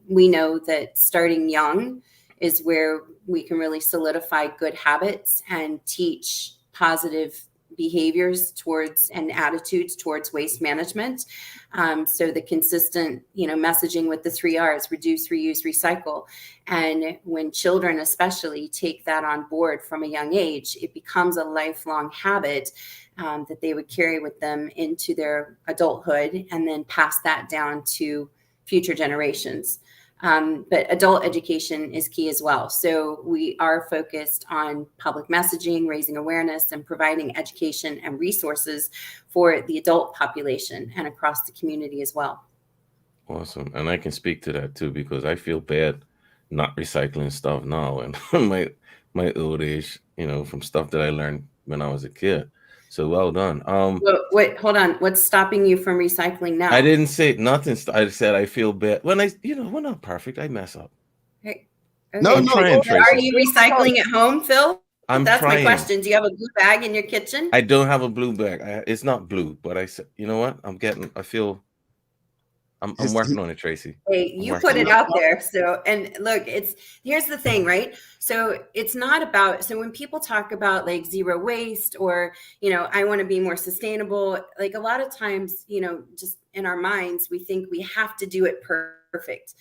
we know that starting young is where we can really solidify good habits and teach positive behaviors towards and attitudes towards waste management. So the consistent, messaging with the 3 R's: reduce, reuse, recycle. And when children especially take that on board from a young age, it becomes a lifelong habit that they would carry with them into their adulthood and then pass that down to future generations. But adult education is key as well. So we are focused on public messaging, raising awareness, and providing education and resources for the adult population and across the community as well. Awesome. And I can speak to that too, because I feel bad not recycling stuff now and my old age, from stuff that I learned when I was a kid. So well done. Wait, hold on. What's stopping you from recycling now? I didn't say nothing. I said I feel bad. When we're not perfect. I mess up. Okay. No, I'm trying, Traci. Are you recycling at home, Phil? That's trying. my question. Do you have a blue bag in your kitchen? I don't have a blue bag. It's not blue, but I said, you know what? I'm working on it, Traci. Hey, you put it out there. So, and look, here's the thing, right? So it's not about, so when people talk about like zero waste or, I want to be more sustainable, like a lot of times, just in our minds, we think we have to do it perfect,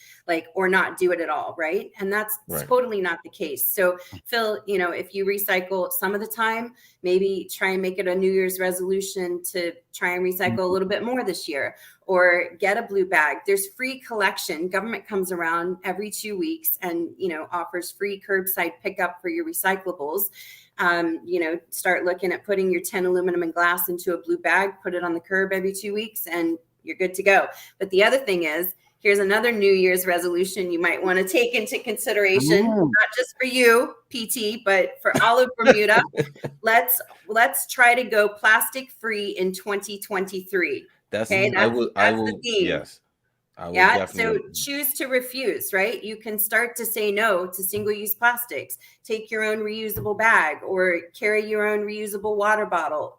or not do it at all, right? And that's totally not the case. So Phil, if you recycle some of the time, maybe try and make it a New Year's resolution to try and recycle a little bit more this year, or get a blue bag. There's free collection. Government comes around every 2 weeks and, offers free curbside pickup for your recyclables. Start looking at putting your 10 aluminum and glass into a blue bag, put it on the curb every 2 weeks, and you're good to go. But the other thing is, here's another New Year's resolution you might want to take into consideration, not just for you, PT, but for all of Bermuda. Let's try to go plastic free in 2023. That's the theme. Yes. So choose to refuse, right? You can start to say no to single-use plastics. Take your own reusable bag or carry your own reusable water bottle.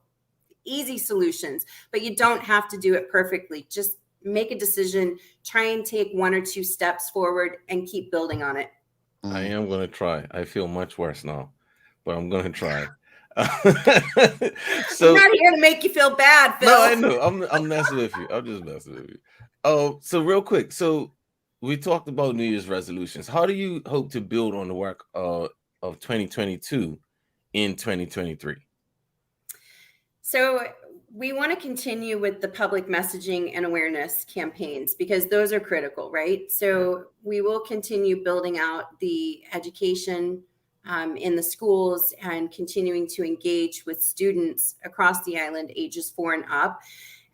Easy solutions, but you don't have to do it perfectly. Just make a decision, try and take 1 or 2 steps forward and keep building on it. I am going to try. I feel much worse now, but I'm going to try. So, I'm not here to make you feel bad, Phil. No, I know. I'm messing with you. I'm just messing with you. So real quick. So we talked about New Year's resolutions. How do you hope to build on the work of 2022 in 2023? So we want to continue with the public messaging and awareness campaigns because those are critical, right? So we will continue building out the education in the schools and continuing to engage with students across the island, ages 4 and up,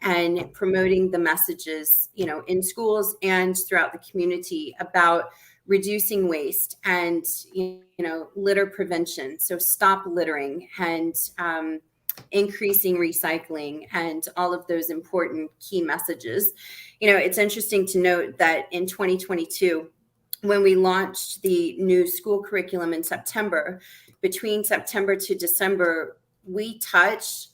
and promoting the messages, in schools and throughout the community about reducing waste and, litter prevention. So stop littering and increasing recycling and all of those important key messages. It's interesting to note that in 2022, when we launched the new school curriculum in September, between September to December, we touched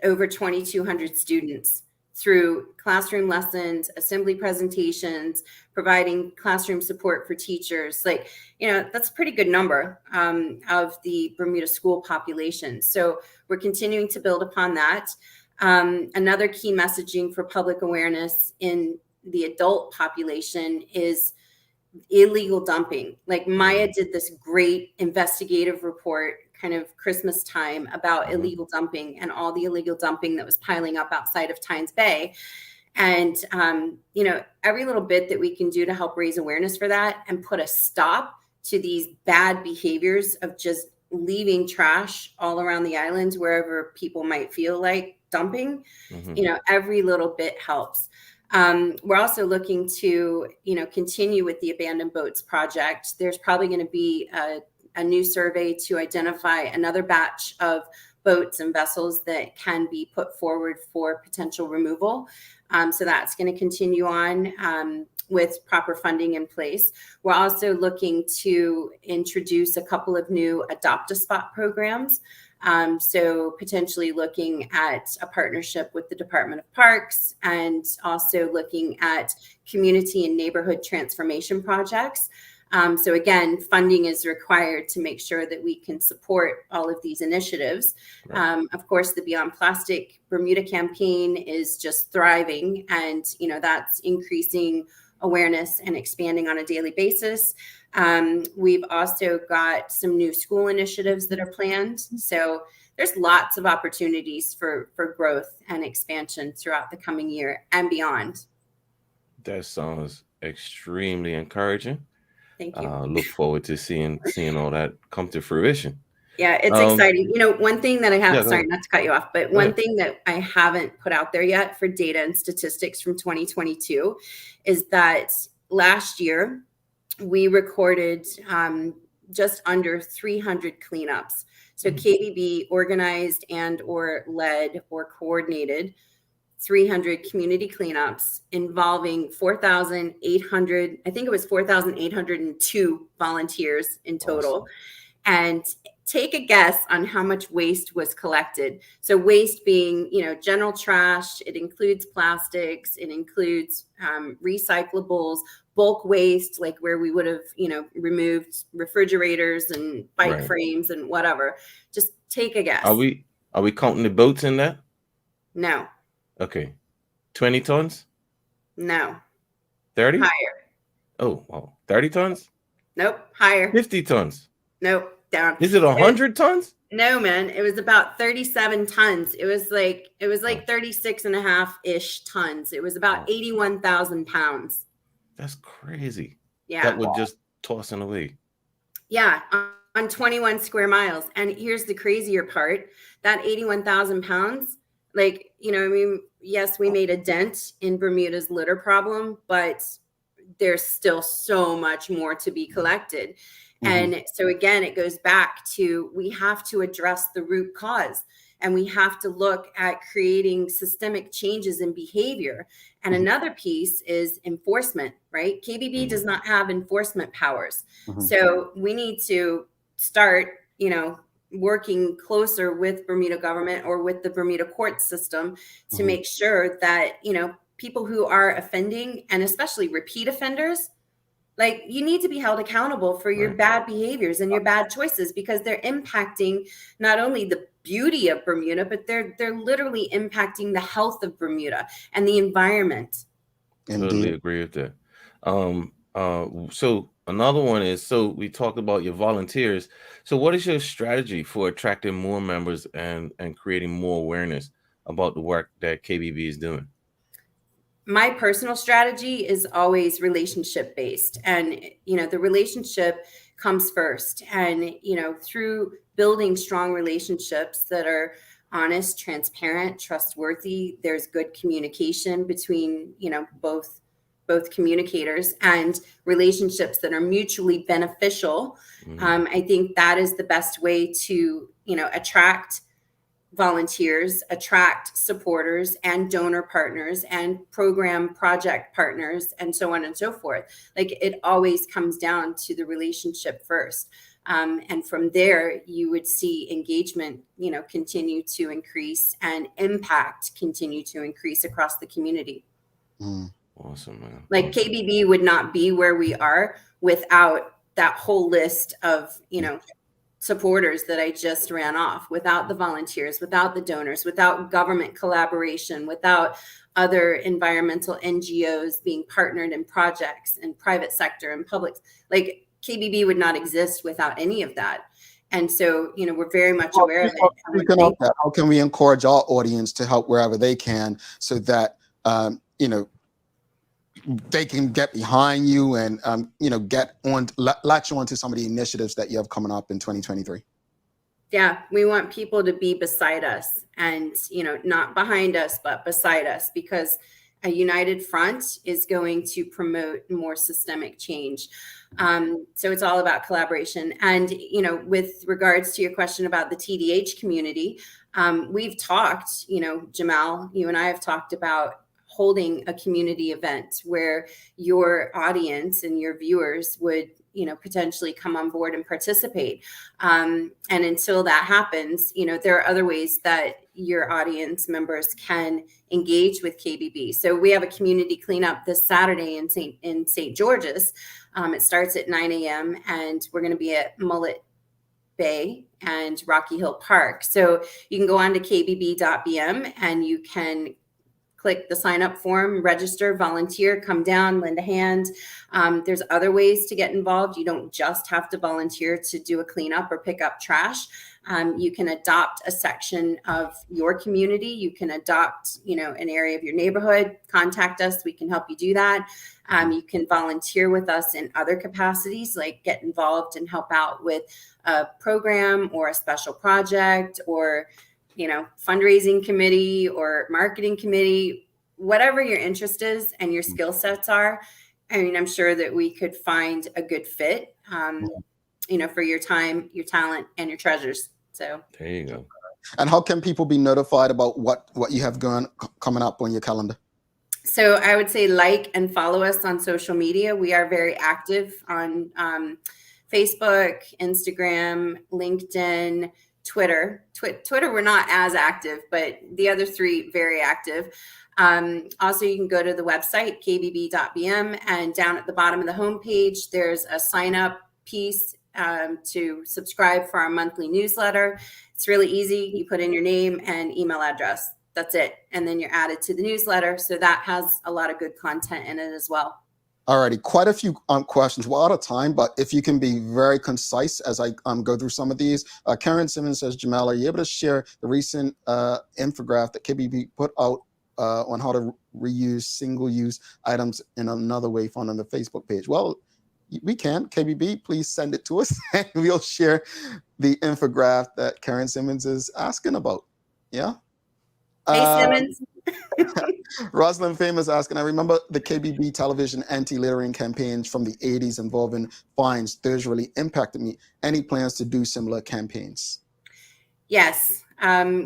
over 2,200 students through classroom lessons, assembly presentations, providing classroom support for teachers. That's a pretty good number of the Bermuda school population. So we're continuing to build upon that. Another key messaging for public awareness in the adult population is illegal dumping. Maya did this great investigative report kind of Christmas time about illegal dumping and all the illegal dumping that was piling up outside of Tynes Bay. And, every little bit that we can do to help raise awareness for that and put a stop to these bad behaviors of just leaving trash all around the islands, wherever people might feel like dumping, every little bit helps. We're also looking to, continue with the Abandoned Boats project. There's probably going to be a new survey to identify another batch of boats and vessels that can be put forward for potential removal. So that's going to continue on with proper funding in place. We're also looking to introduce a couple of new Adopt-a-Spot programs. So potentially looking at a partnership with the Department of Parks and also looking at community and neighborhood transformation projects So again, funding is required to make sure that we can support all of these initiatives. Right. Of course, the Beyond Plastic Bermuda campaign is just thriving, and that's increasing awareness and expanding on a daily basis. We've also got some new school initiatives that are planned. So there's lots of opportunities for growth and expansion throughout the coming year and beyond. That sounds extremely encouraging. Thank you. Look forward to seeing all that come to fruition. Yeah, it's exciting. One thing that I have, sorry, not to cut you off, but one thing that I haven't put out there yet for data and statistics from 2022 is that last year we recorded just under 300 cleanups. So KBB organized and or led or coordinated 300 community cleanups involving 4,800, I think it was 4,802 volunteers in total. Awesome. And take a guess on how much waste was collected. So waste being, general trash, it includes plastics, it includes recyclables, bulk waste, like where we would have, removed refrigerators and bike frames and whatever. Just take a guess. Are we counting the boats in that? No. Okay. 20 tons? No. 30? Higher. Oh, wow. 30 tons? Nope. Higher. 50 tons? Nope. Down. Is it 100 tons? No, man. It was about 37 tons. It was like 36 and a half-ish tons. It was about 81,000 pounds. That's crazy. Yeah. That would just tossing away. Yeah. On 21 square miles. And here's the crazier part. That 81,000 pounds, yes, we made a dent in Bermuda's litter problem, but there's still so much more to be collected. And so again, it goes back to, we have to address the root cause, and we have to look at creating systemic changes in behavior. And another piece is enforcement, right? KBB does not have enforcement powers. So we need to start, working closer with Bermuda government or with the Bermuda court system to make sure that, people who are offending, and especially repeat offenders, you need to be held accountable for your bad behaviors and your bad choices, because they're impacting not only the beauty of Bermuda, but they're literally impacting the health of Bermuda and the environment. Totally agree with that. So another one is, so we talked about your volunteers. So what is your strategy for attracting more members and creating more awareness about the work that KBB is doing? My personal strategy is always relationship based, and the relationship comes first, and through building strong relationships that are honest, transparent, trustworthy, there's good communication between both communicators, and relationships that are mutually beneficial. I think that is the best way to attract volunteers, attract supporters and donor partners and program project partners, and so on and so forth. It always comes down to the relationship first. And from there, you would see engagement, continue to increase, and impact continue to increase across the community. Awesome, man. KBB would not be where we are without that whole list of, supporters that I just ran off, without the volunteers, without the donors, without government collaboration, without other environmental NGOs being partnered in projects, and private sector and public. KBB would not exist without any of that. And so, we're very much aware of it. How can we encourage our audience to help wherever they can, so that, they can get behind you and, latch on to some of the initiatives that you have coming up in 2023? Yeah, we want people to be beside us, and, not behind us, but beside us, because a united front is going to promote more systemic change. So it's all about collaboration. And, with regards to your question about the TDH community, we've talked, Jamal, you and I have talked about holding a community event where your audience and your viewers would, potentially come on board and participate. And until that happens, there are other ways that, your audience members can engage with KBB. So we have a community cleanup this Saturday in St. George's. It starts at 9 a.m. and we're going to be at Mullet Bay and Rocky Hill Park. So you can go on to kbb.bm and you can click the sign up form, register, volunteer, come down, lend a hand. There's other ways to get involved. You don't just have to volunteer to do a cleanup or pick up trash. You can adopt a section of your community. You can adopt, an area of your neighborhood. Contact us. We can help you do that. You can volunteer with us in other capacities, like get involved and help out with a program or a special project or fundraising committee or marketing committee, whatever your interest is and your skill sets are. I mean, I'm sure that we could find a good fit, for your time, your talent, and your treasures. So there you go. And how can people be notified about what you have coming up on your calendar? So I would say like and follow us on social media. We are very active on Facebook, Instagram, LinkedIn, Twitter. Twitter, we're not as active, but the other three, very active. Also, you can go to the website, kbb.bm, and down at the bottom of the homepage, there's a sign up piece to subscribe for our monthly newsletter. It's really easy. You put in your name and email address. That's it. And then you're added to the newsletter. So that has a lot of good content in it as well. Alrighty, quite a few questions. We're out of time, but if you can be very concise as I go through some of these. Karen Simmons says, Jamal, are you able to share the recent infographic that KBB put out on how to reuse single-use items in another way found on the Facebook page? Well, we can. KBB, please send it to us, and we'll share the infographic that Karen Simmons is asking about. Yeah? Hey, Simmons. Rosalind Famous asking, I remember the KBB television anti-littering campaigns from the 80s involving fines. Those really impacted me. Any plans to do similar campaigns? Yes,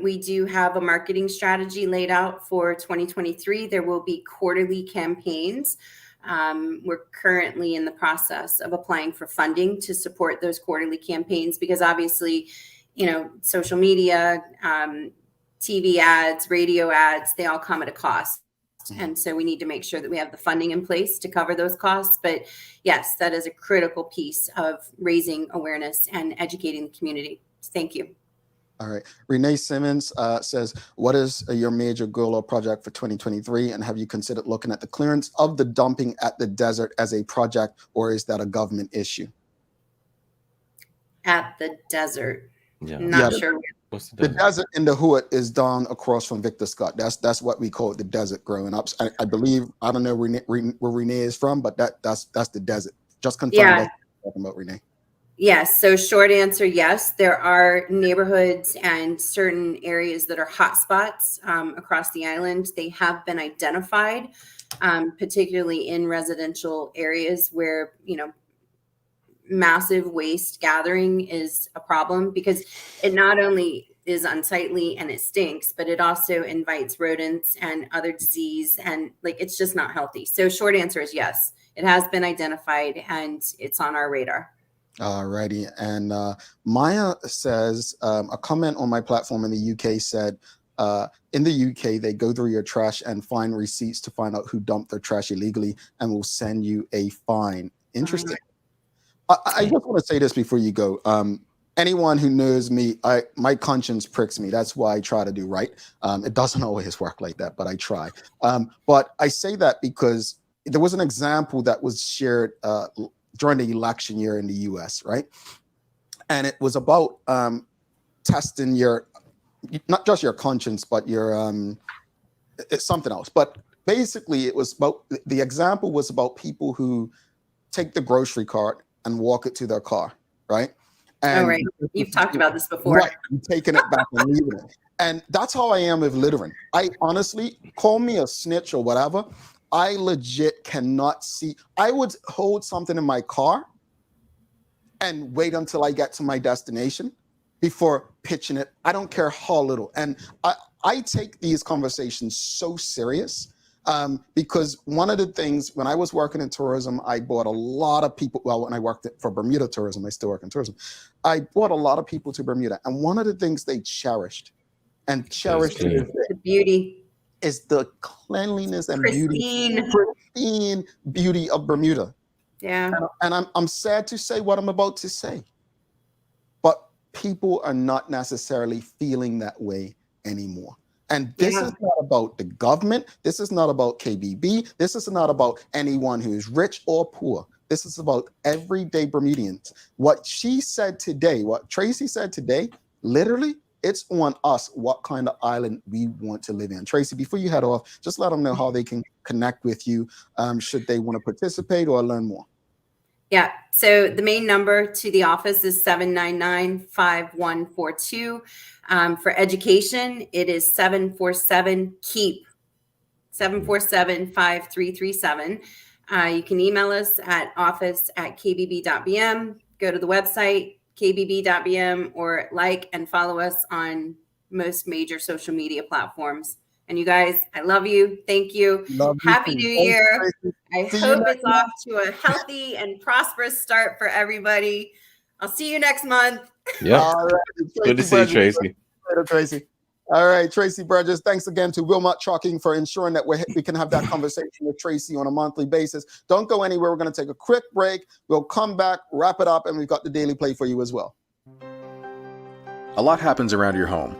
we do have a marketing strategy laid out for 2023. There will be quarterly campaigns. We're currently in the process of applying for funding to support those quarterly campaigns because obviously, social media, TV ads, radio ads, they all come at a cost. And so we need to make sure that we have the funding in place to cover those costs. But yes, that is a critical piece of raising awareness and educating the community. Thank you. All right. Renee Simmons says, what is your major goal or project for 2023? And have you considered looking at the clearance of the dumping at the desert as a project, or is that a government issue? At the desert. Yeah. Not sure. What's The desert in the hood is down across from Victor Scott. That's what we call it, the desert growing up. I believe, I don't know where Renee is from, but that's the desert. Just confirm what you're talking about, Renee. Yes. So short answer, yes. There are neighborhoods and certain areas that are hotspots across the island. They have been identified, particularly in residential areas where, massive waste gathering is a problem because it not only is unsightly and it stinks, but it also invites rodents and other disease, and it's just not healthy. So short answer is yes, it has been identified and it's on our radar. Alrighty. And Maya says, a comment on my platform in the UK said, in the UK, they go through your trash and find receipts to find out who dumped their trash illegally and will send you a fine. Interesting. I just want to say this before you go. Anyone who knows me, my conscience pricks me. That's why I try to do right. It doesn't always work like that, but I try. But I say that because there was an example that was shared during the election year in the US, right? And it was about testing not just your conscience, but your, it's something else. But basically it was about, the example was about people who take the grocery cart and walk it to their car, right? And right. You've talked about this before. Right, I'm taking it back and leaving it. And that's how I am with littering. I honestly, call me a snitch or whatever, I legit cannot see. I would hold something in my car and wait until I get to my destination before pitching it. I don't care how little. And I take these conversations so serious. Because one of the things, when I was working in tourism, I brought a lot of people, well, when I worked for Bermuda tourism, I still work in tourism, I brought a lot of people to Bermuda. And one of the things they cherished and cherish clean. The beauty. is the cleanliness and Pristine. pristine beauty of Bermuda. Yeah. And I'm sad to say what I'm about to say, but people are not necessarily feeling that way anymore. And this is not about the government. This is not about KBB. This is not about anyone who is rich or poor. This is about everyday Bermudians. What she said today, what Traci said today, literally, it's on us what kind of island we want to live in. Traci, before you head off, just let them know how they can connect with you should they want to participate or learn more. Yeah. So the main number to the office is 799-5142. For education, it is 747-KEEP, 747-5337. You can email us at office@kbb.bm. Go to the website, kbb.bm, or like and follow us on most major social media platforms. And you guys, I love you. Thank you. Happy New Year. I hope it's off to a healthy and prosperous start for everybody. I'll see you next month. Yeah. All right. Good to see you, Traci. Traci. All right, Traci Burgess. Thanks again to Wilmot Trucking for ensuring that we can have that conversation with Traci on a monthly basis. Don't go anywhere. We're going to take a quick break. We'll come back, wrap it up, and we've got the daily play for you as well. A lot happens around your home.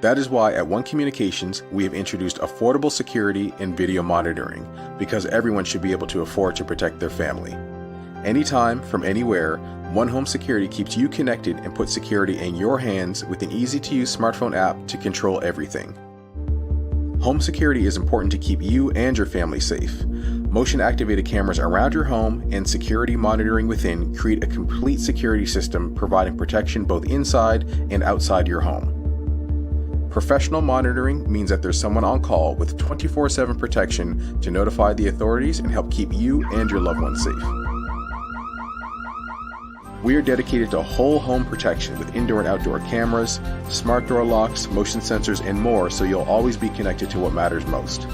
That is why at One Communications, we have introduced affordable security and video monitoring, because everyone should be able to afford to protect their family. Anytime, from anywhere, One Home Security keeps you connected and puts security in your hands with an easy-to-use smartphone app to control everything. Home security is important to keep you and your family safe. Motion-activated cameras around your home and security monitoring within create a complete security system providing protection both inside and outside your home. Professional monitoring means that there's someone on call with 24/7 protection to notify the authorities and help keep you and your loved ones safe. We are dedicated to whole home protection with indoor and outdoor cameras, smart door locks, motion sensors, and more, so you'll always be connected to what matters most.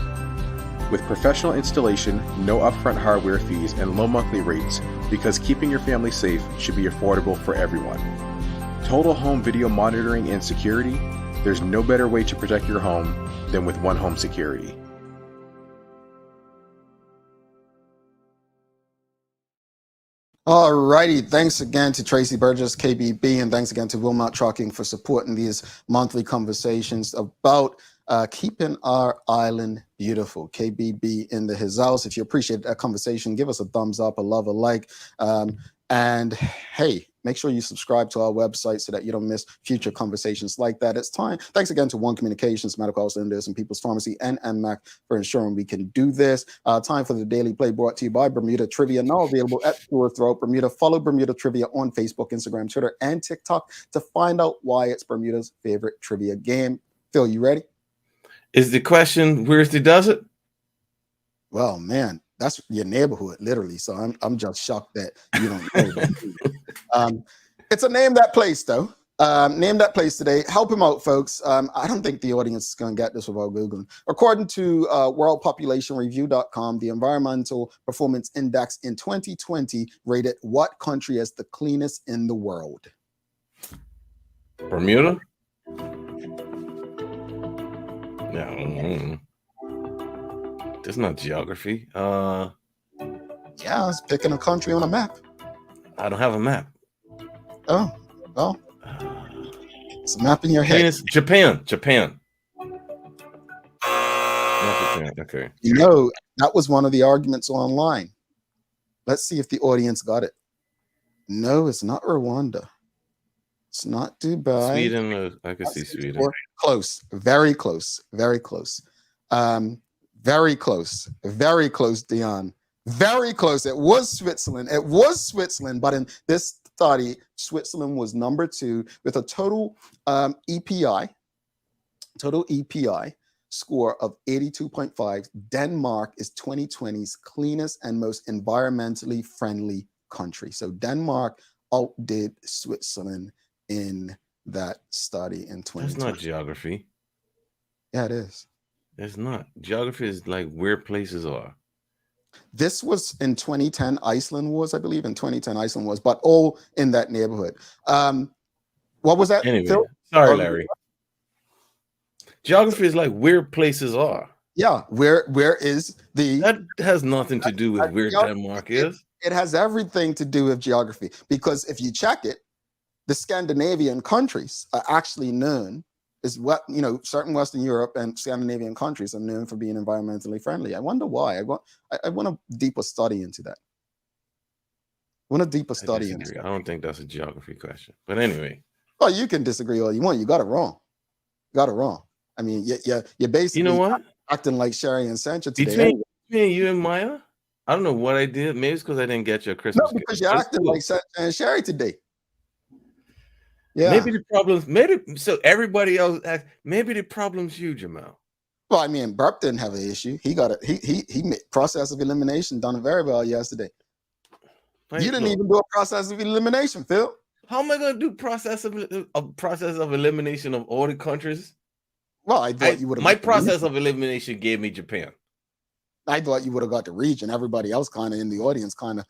With professional installation, no upfront hardware fees, and low monthly rates, because keeping your family safe should be affordable for everyone. Total home video monitoring and security, there's no better way to protect your home than with One Home Security. All righty. Thanks again to Traci Burgess, KBB, and thanks again to Wilmot Trucking for supporting these monthly conversations about keeping our island beautiful. KBB in his house. If you appreciate that conversation, give us a thumbs up, a love, a like. And hey, make sure you subscribe to our website so that you don't miss future conversations like that. It's time. Thanks again to One Communications, Medical House Lenders, and People's Pharmacy, and MMAC for ensuring we can do this. Time for the Daily Play, brought to you by Bermuda Trivia, now available at Tour Throughout Bermuda. Follow Bermuda Trivia on Facebook, Instagram, Twitter, and TikTok to find out why it's Bermuda's favorite trivia game. Phil, you ready? Is the question, where's the desert? Well, man, that's your neighborhood, literally. So I'm just shocked that you don't know that. It's a name that place, though. Name that place today. Help him out, folks. I don't think the audience is going to get this without Googling. According to worldpopulationreview.com, the Environmental Performance Index in 2020 rated what country as the cleanest in the world? Bermuda? No. That's not geography. Yeah, it's picking a country on a map. I don't have a map. Oh, well. It's a map in your head. Japan. Japan. Okay. You know, that was one of the arguments online. Let's see if the audience got it. No, it's not Rwanda. It's not Dubai. Sweden. I can see Sweden. Close. Very close. Very close. Very close. Very close, Dion. Very close. It was Switzerland. It was Switzerland. But in this study, Switzerland was number 2 with a total EPI score of 82.5. Denmark is 2020's cleanest and most environmentally friendly country. So Denmark outdid Switzerland in that study in 2020. That's not geography. Yeah, it is. It's not. Geography is like where places are. This was in 2010. Iceland was, I believe, in 2010. Iceland was, but all in that neighborhood. What was that? Anyway, Phil? sorry, Larry. Geography is like where places are. Yeah, where is the That has nothing to do with where Denmark is. It has everything to do with geography, because if you check it, the Scandinavian countries are actually known as what, certain Western Europe and Scandinavian countries are known for being environmentally friendly. I wonder why. I want a deeper study into that. I don't think that's a geography question, but anyway. Well, you can disagree all you want. You got it wrong. I mean, you're basically acting like Sherry and Sancha today. Between you and Maya, I don't know what I did. Maybe it's because I didn't get your Christmas gift. Because you're acting like Sancha and Sherry today. Yeah. Maybe the problems. So everybody else. Maybe the problem's you, Jamal. Well, I mean, Burp didn't have an issue. He got it. He made process of elimination done very well yesterday. You didn't even do a process of elimination, Phil. How am I going to do process of elimination of all the countries? Well, I thought you would have. My process of elimination gave me Japan. I thought you would have got the region. Everybody else kind of in the audience kind of,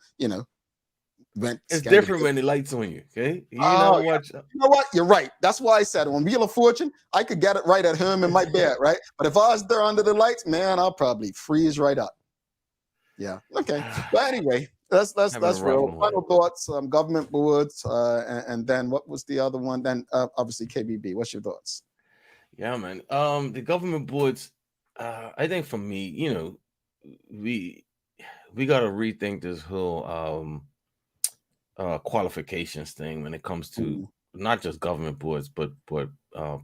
went. It's different when the light's on you, okay? You know what? You're right. That's why I said on Wheel of Fortune, I could get it right at home in my bed, right? But if I was there under the lights, man, I'll probably freeze right up. Yeah. Okay. But anyway, that's real. Final thoughts. Government boards, and then what was the other one? Then obviously KBB. What's your thoughts? Yeah, man. The government boards. I think for me, we got to rethink this whole qualifications thing when it comes to not just government boards, but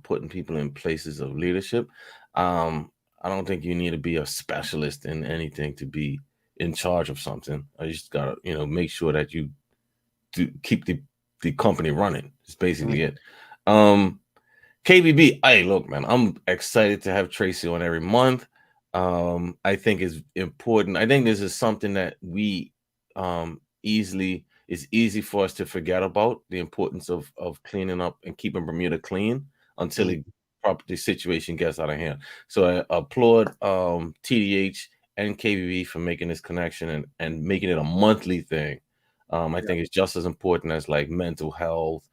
putting people in places of leadership. I don't think you need to be a specialist in anything to be in charge of something. I just gotta, make sure that you do keep the company running. It's basically it. KBB, hey, look, man, I'm excited to have Traci on every month. I think it's important. I think this is something that we it's easy for us to forget about, the importance of cleaning up and keeping Bermuda clean until the situation gets out of hand. So I applaud TDH and KBB for making this connection and making it a monthly thing. I think it's just as important as like mental health,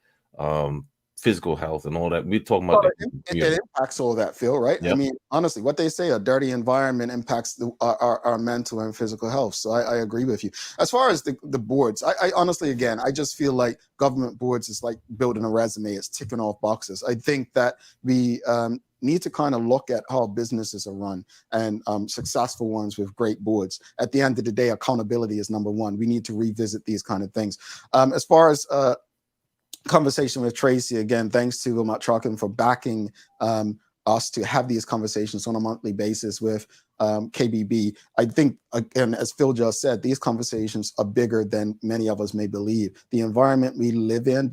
physical health, and all that. We're talking about it impacts all that, Phil, right? Yep. I mean, honestly, what they say, a dirty environment impacts our mental and physical health. So I agree with you. As far as the boards, I honestly, again, I just feel like government boards is like building a resume. It's ticking off boxes. I think that we need to kind of look at how businesses are run, and successful ones with great boards. At the end of the day, accountability is number one. We need to revisit these kind of things. As far as conversation with Traci, again, thanks to Wilmot Trucking for backing us to have these conversations on a monthly basis with KBB. I think, again, as Phil just said, these conversations are bigger than many of us may believe. The environment we live in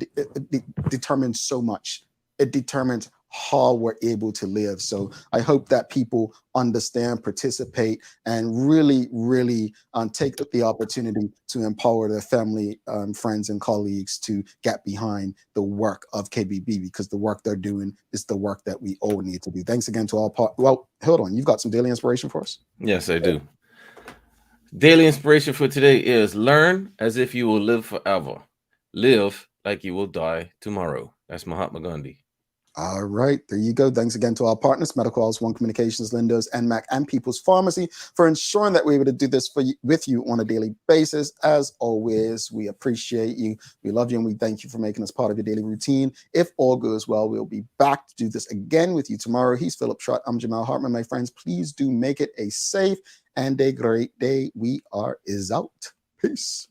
determines so much. It determines how we're able to live. So I hope that people understand, participate, and really, really take the opportunity to empower their family, friends, and colleagues to get behind the work of KBB, because the work they're doing is the work that we all need to do. Thanks again to all well, hold on. You've got some daily inspiration for us? Yes, I do. Daily inspiration for today is learn as if you will live forever. Live like you will die tomorrow. That's Mahatma Gandhi. All right, there you go. Thanks again to our partners, Medical House, One Communications, Lindos, NMAC, and People's Pharmacy, for ensuring that we're able to do this with you on a daily basis. As always, we appreciate you. We love you, and we thank you for making us part of your daily routine. If all goes well, we'll be back to do this again with you tomorrow. He's Philip Trott. I'm Jamal Hartman. My friends, please do make it a safe and a great day. We are out. Peace.